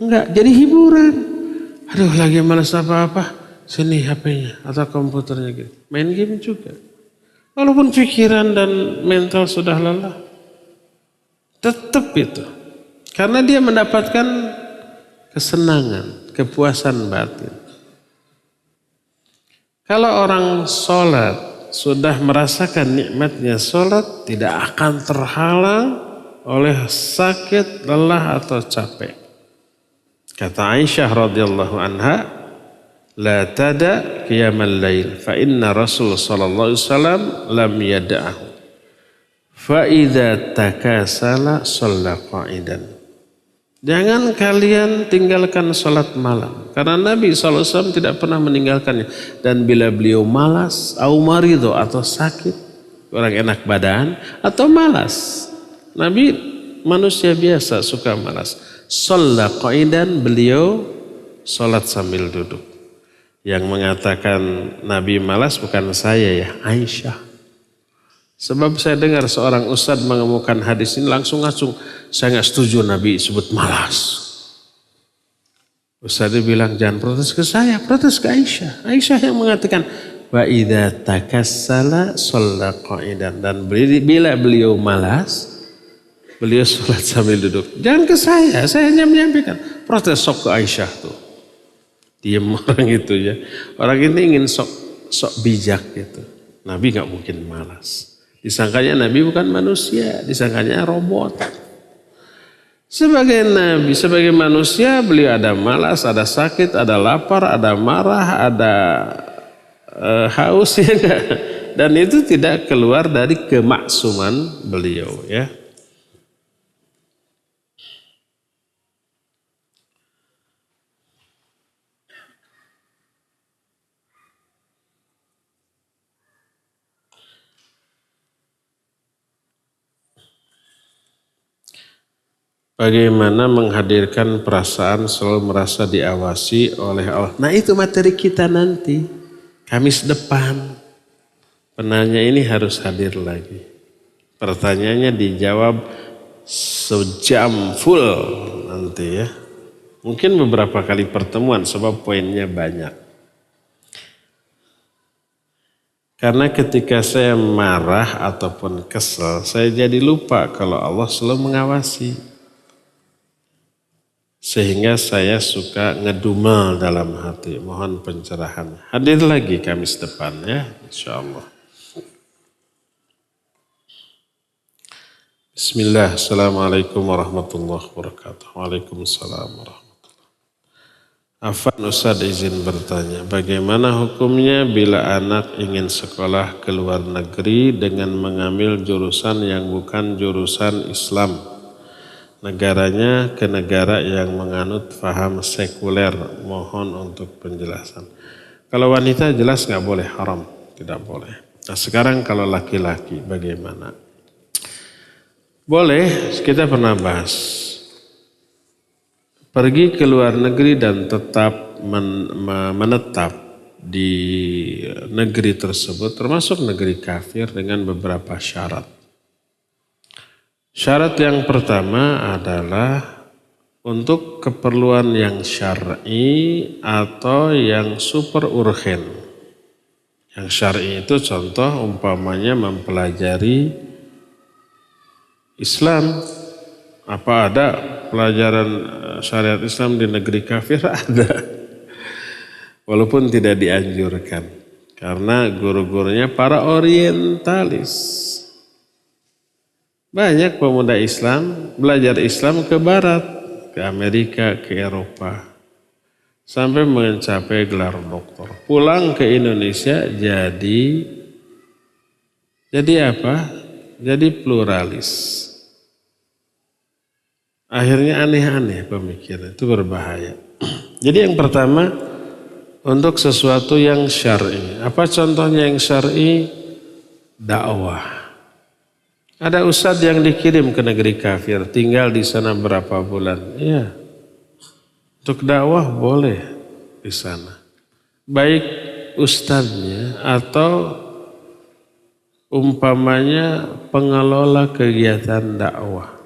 Nggak, jadi hiburan. Aduh lagi malas apa-apa, sini HP-nya atau komputernya gitu. Main game juga. Walaupun pikiran dan mental sudah lelah, tetap itu. Karena dia mendapatkan kesenangan, kepuasan batin. Kalau orang sholat sudah merasakan nikmatnya sholat, tidak akan terhalang oleh sakit, lelah atau capek. Kata Aisyah radhiyallahu anha, la tada qiyamal lail fa inna Rasul sallallahu alaihi wasallam lam yada'ahu fa idza takasala shalla qa'idan. Jangan kalian tinggalkan salat malam karena Nabi sallallahu alaihi wasallam tidak pernah meninggalkannya, dan bila beliau malas au marido atau sakit, orang enak badan atau malas, Nabi manusia biasa suka malas, shalla qa'idan, beliau salat sambil duduk. Yang mengatakan Nabi malas bukan saya ya, Aisyah. Sebab saya dengar seorang ustadz mengemukan hadis ini langsung saya nggak setuju Nabi sebut malas. Ustadz bilang jangan protes ke saya, protes ke Aisyah. Aisyah yang mengatakan wa idza takassala shalla qa'idan, dan bila beliau malas beliau sholat sambil duduk. Jangan ke saya hanya menyampaikan. Protes sok ke Aisyah tuh. Diam orang itu ya. Orang ini ingin sok bijak gitu. Nabi gak mungkin malas. Disangkanya Nabi bukan manusia. Disangkanya robot. Sebagai Nabi, sebagai manusia, beliau ada malas, ada sakit, ada lapar, ada marah, ada haus ya gak? Dan itu tidak keluar dari kemaksuman beliau ya. Bagaimana menghadirkan perasaan selalu merasa diawasi oleh Allah. Nah itu materi kita nanti. Kamis depan. Penanya ini harus hadir lagi. Pertanyaannya dijawab sejam full nanti ya. Mungkin beberapa kali pertemuan sebab poinnya banyak. Karena ketika saya marah ataupun kesel, saya jadi lupa kalau Allah selalu mengawasi. Sehingga saya suka ngedumel dalam hati. Mohon pencerahan. Hadir lagi Kamis depan ya, insyaallah. Bismillah, assalamualaikum warahmatullahi wabarakatuh. Waalaikumsalam warahmatullahi wabarakatuh. Afan Ustadz izin bertanya, bagaimana hukumnya bila anak ingin sekolah ke luar negeri dengan mengambil jurusan yang bukan jurusan Islam? Negaranya ke negara yang menganut faham sekuler. Mohon untuk penjelasan. Kalau wanita jelas nggak boleh, haram, tidak boleh. Nah sekarang kalau laki-laki bagaimana? Boleh, kita pernah bahas. Pergi ke luar negeri dan tetap menetap di negeri tersebut, termasuk negeri kafir dengan beberapa syarat. Syarat yang pertama adalah untuk keperluan yang syar'i atau yang super urgen. Yang syar'i itu contoh umpamanya mempelajari Islam. Apa ada pelajaran syariat Islam di negeri kafir? Ada. Walaupun tidak dianjurkan. Karena guru-gurunya para orientalis. Banyak pemuda Islam belajar Islam ke barat, ke Amerika, ke Eropa. Sampai mencapai gelar doktor. Pulang ke Indonesia jadi apa? Jadi pluralis. Akhirnya aneh-aneh pemikiran, itu berbahaya. Jadi yang pertama, untuk sesuatu yang syar'i. Apa contohnya yang syar'i? Dakwah. Ada ustadz yang dikirim ke negeri kafir, tinggal di sana berapa bulan. Iya, untuk dakwah boleh di sana. Baik ustadznya atau umpamanya pengelola kegiatan dakwah.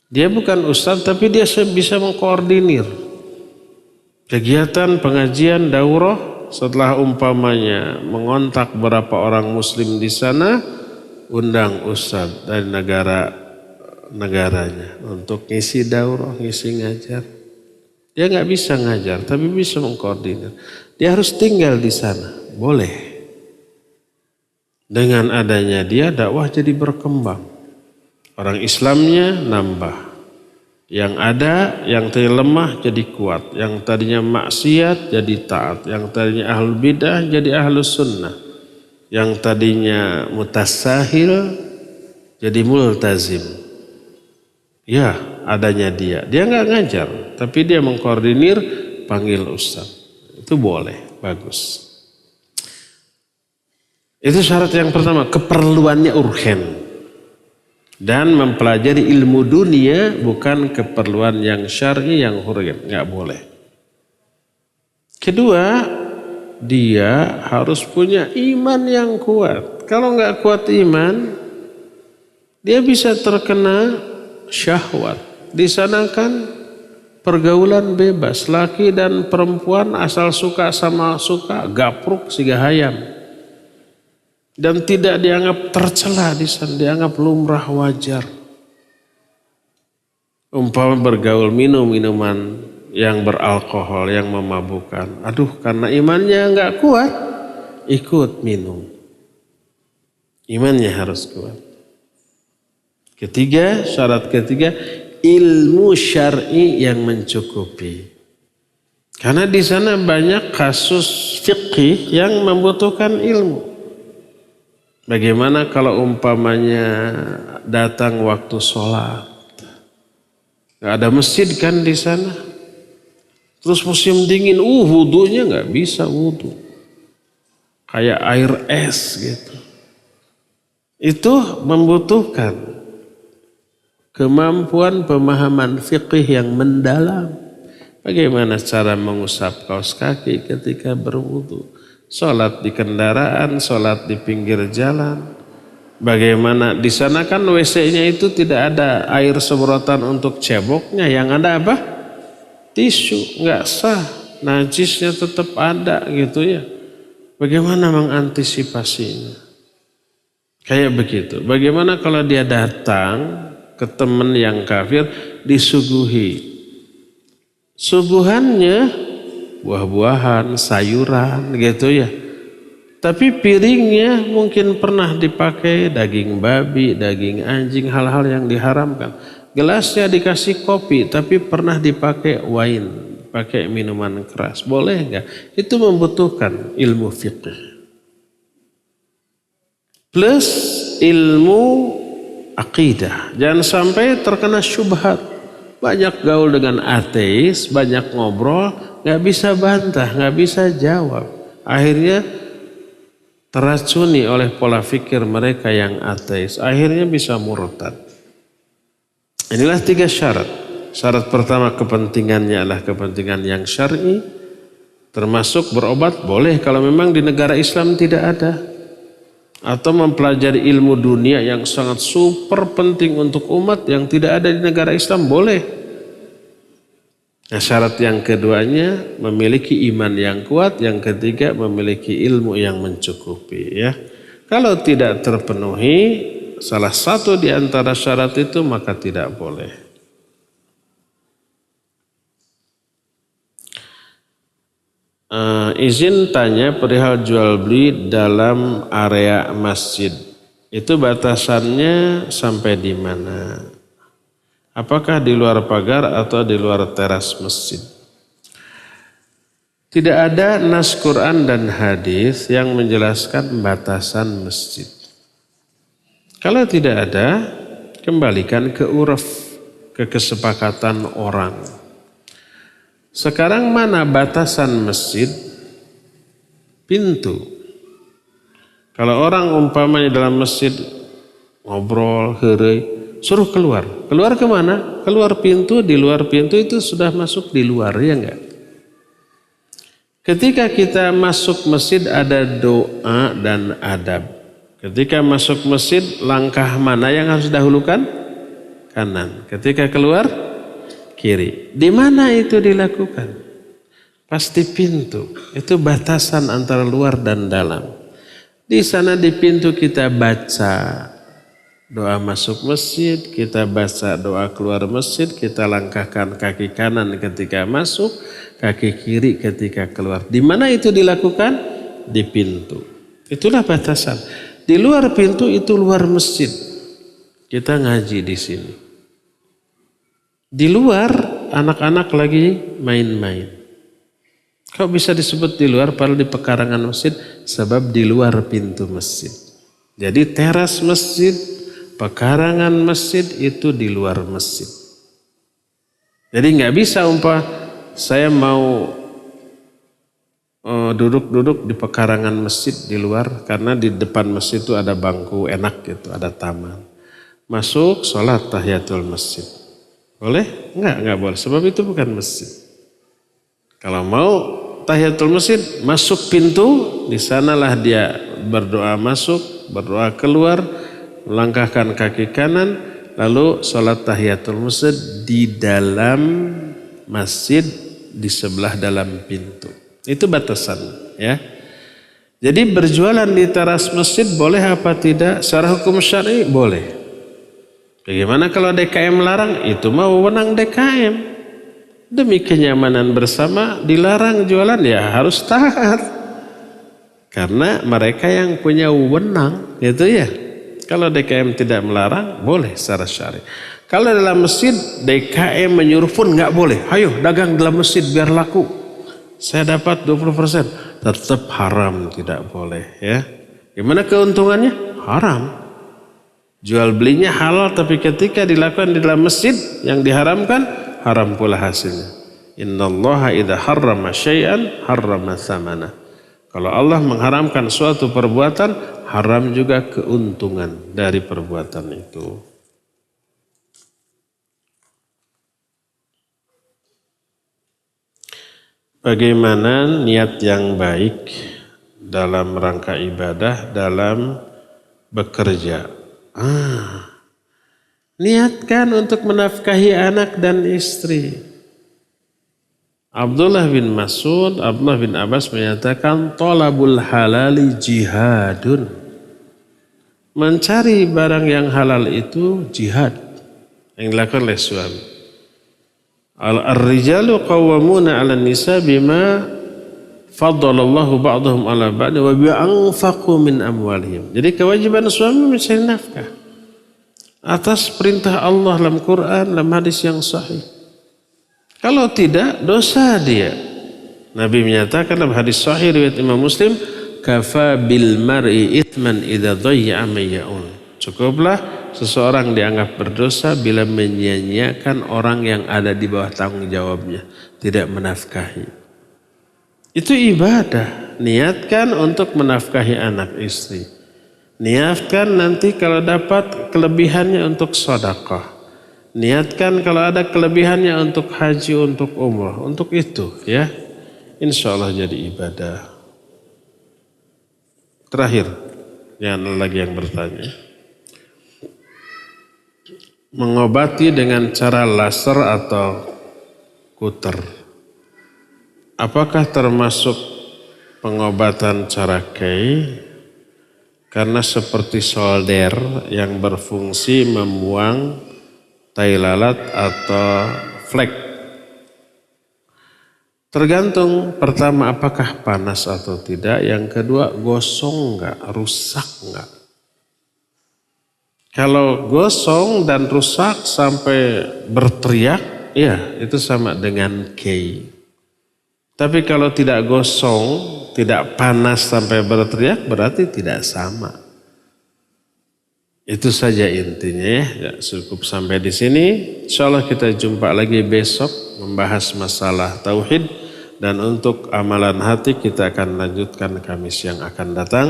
Dia bukan ustadz tapi dia bisa mengkoordinir kegiatan pengajian daurah. Setelah umpamanya mengontak berapa orang muslim di sana, undang ustadz dari negaranya untuk ngisi daurah, ngisi ngajar. Dia nggak bisa ngajar tapi bisa mengkoordinir. Dia harus tinggal di sana, boleh. Dengan adanya dia dakwah jadi berkembang. Orang Islamnya nambah. Yang ada, yang tadinya lemah jadi kuat. Yang tadinya maksiat jadi taat. Yang tadinya ahlul bidah jadi ahlus sunnah. Yang tadinya mutasahil jadi multazim. Ya, adanya dia. Dia nggak ngajar, tapi dia mengkoordinir, panggil ustaz. Itu boleh, bagus. Itu syarat yang pertama, keperluannya urgen. Dan mempelajari ilmu dunia bukan keperluan yang syar'i yang urgen, nggak boleh. Kedua, dia harus punya iman yang kuat. Kalau nggak kuat iman, dia bisa terkena syahwat. Di sana kan pergaulan bebas, laki dan perempuan asal suka sama suka, gapruk siga hayam. Dan tidak dianggap tercela di sana, dianggap lumrah wajar. Umpama bergaul minuman yang beralkohol, yang memabukkan. Aduh, karena imannya nggak kuat, ikut minum. Imannya harus kuat. Ketiga, syarat ketiga, ilmu syar'i yang mencukupi. Karena di sana banyak kasus fiqih yang membutuhkan ilmu. Bagaimana kalau umpamanya datang waktu sholat, nggak ada masjid kan di sana. Terus musim dingin, wudunya nggak bisa wudu, kayak air es gitu. Itu membutuhkan kemampuan pemahaman fikih yang mendalam. Bagaimana cara mengusap kaos kaki ketika berwudu? Sholat di kendaraan, sholat di pinggir jalan. Bagaimana di sana kan WC-nya itu tidak ada air semprotan untuk ceboknya, yang ada apa? Tisu, nggak sah, najisnya tetap ada gitu ya. Bagaimana mengantisipasinya? Kayak begitu. Bagaimana kalau dia datang ke teman yang kafir, disuguhi suguhannya buah-buahan, sayuran gitu ya. Tapi piringnya mungkin pernah dipakai daging babi, daging anjing, hal-hal yang diharamkan. Gelasnya dikasih kopi, tapi pernah dipakai wine, pakai minuman keras. Boleh enggak? Itu membutuhkan ilmu fiqh. Plus ilmu akidah. Jangan sampai terkena syubhat. Banyak gaul dengan ateis, banyak ngobrol, nggak bisa bantah, nggak bisa jawab. Akhirnya teracuni oleh pola pikir mereka yang ateis. Akhirnya bisa murtad. Inilah 3 syarat. Syarat pertama kepentingannya adalah kepentingan yang syar'i. Termasuk berobat boleh kalau memang di negara Islam tidak ada. Atau mempelajari ilmu dunia yang sangat super penting untuk umat yang tidak ada di negara Islam boleh. Nah, syarat yang keduanya memiliki iman yang kuat, yang ketiga memiliki ilmu yang mencukupi ya. Kalau tidak terpenuhi salah satu di antara syarat itu maka tidak boleh. Izin tanya perihal jual beli dalam area masjid. Itu batasannya sampai di mana? Apakah di luar pagar atau di luar teras masjid? Tidak ada nas Quran dan hadis yang menjelaskan batasan masjid. Kalau tidak ada, kembalikan ke uruf, ke kesepakatan orang. Sekarang mana batasan masjid? Pintu. Kalau orang umpamanya dalam masjid ngobrol, heureuy, suruh keluar. Keluar kemana? Keluar pintu, di luar pintu itu sudah masuk di luar, ya enggak? Ketika kita masuk masjid ada doa dan adab. Ketika masuk masjid langkah mana yang harus dahulukan? Kanan. Ketika keluar? Kiri. Di mana itu dilakukan? Pasti pintu. Itu batasan antara luar dan dalam. Di sana di pintu kita baca doa masuk masjid, kita baca doa keluar masjid, kita langkahkan kaki kanan ketika masuk, kaki kiri ketika keluar. Di mana itu dilakukan? Di pintu. Itulah batasan. Di luar pintu itu luar masjid. Kita ngaji di sini. Di luar anak-anak lagi main-main. Kok bisa disebut di luar padahal di pekarangan masjid? Sebab di luar pintu masjid. Jadi teras masjid, pekarangan masjid itu di luar masjid. Jadi nggak bisa saya mau duduk-duduk di pekarangan masjid di luar karena di depan masjid itu ada bangku enak gitu, ada taman. Masuk sholat tahiyatul masjid. Boleh? Enggak boleh. Sebab itu bukan masjid. Kalau mau tahiyatul masjid, masuk pintu, di sanalah dia berdoa masuk, berdoa keluar, melangkahkan kaki kanan, lalu sholat tahiyatul masjid di dalam masjid di sebelah dalam pintu. Itu batasan, ya. Jadi berjualan di teras masjid boleh apa tidak? Secara hukum syar'i boleh. Bagaimana kalau DKM larang? Itu mah wewenang DKM. Demi kenyamanan bersama dilarang jualan ya harus taat. Karena mereka yang punya wewenang gitu ya. Kalau DKM tidak melarang boleh secara syar'i. Kalau dalam masjid DKM menyuruh pun nggak boleh. Ayo dagang dalam masjid biar laku. Saya dapat 20%. Tetap haram, tidak boleh ya. Gimana keuntungannya? Haram. Jual belinya halal tapi ketika dilakukan di dalam masjid yang diharamkan, haram pula hasilnya. Innallaha idza harrama syai'an harrama tsamana. Kalau Allah mengharamkan suatu perbuatan, haram juga keuntungan dari perbuatan itu. Bagaimana niat yang baik dalam rangka ibadah, dalam bekerja? Niatkan untuk menafkahi anak dan istri. Abdullah bin Mas'ud, Abdullah bin Abbas menyatakan thalabul halali jihadun. Mencari barang yang halal itu jihad yang dilakukan oleh suami. Ar-rijalu qawwamuna 'alan nisa bima faddalallahu ba'dahum 'ala ba'd wa bi anfaqu min amwalihim. Jadi kewajiban suami mencari nafkah atas perintah Allah dalam Quran, dalam hadis yang sahih. Kalau tidak, dosa dia. Nabi menyatakan dalam hadis sahih riwayat Imam Muslim, kafa bil mar'i ithman idza dhayya mayyaun. Cukuplah seseorang dianggap berdosa bila menyia-nyiakan orang yang ada di bawah tanggung jawabnya, tidak menafkahi. Itu ibadah. Niatkan untuk menafkahi anak istri. Niatkan nanti kalau dapat kelebihannya untuk sedekah. Niatkan kalau ada kelebihannya untuk haji, untuk umrah, untuk itu ya. Insya Allah jadi ibadah. Terakhir, jangan lagi yang bertanya. Mengobati dengan cara laser atau kuter. Apakah termasuk pengobatan cara kei? Karena seperti solder yang berfungsi membuang tai lalat atau flek. Tergantung pertama apakah panas atau tidak. Yang kedua gosong enggak, rusak enggak. Kalau gosong dan rusak sampai berteriak, ya itu sama dengan kei. Tapi kalau tidak gosong, tidak panas sampai berteriak, berarti tidak sama. Itu saja intinya ya. Cukup sampai di sini. Insyaallah kita jumpa lagi besok membahas masalah tauhid, dan untuk amalan hati kita akan lanjutkan Kamis yang akan datang.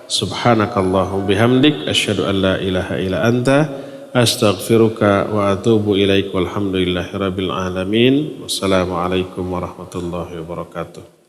Subhanakallahumma bihamdik asyhadu an la ilaha illa anta astaghfiruka wa atubu ilaik walhamdulillahirabbil alamin. Wassalamualaikum warahmatullahi wabarakatuh.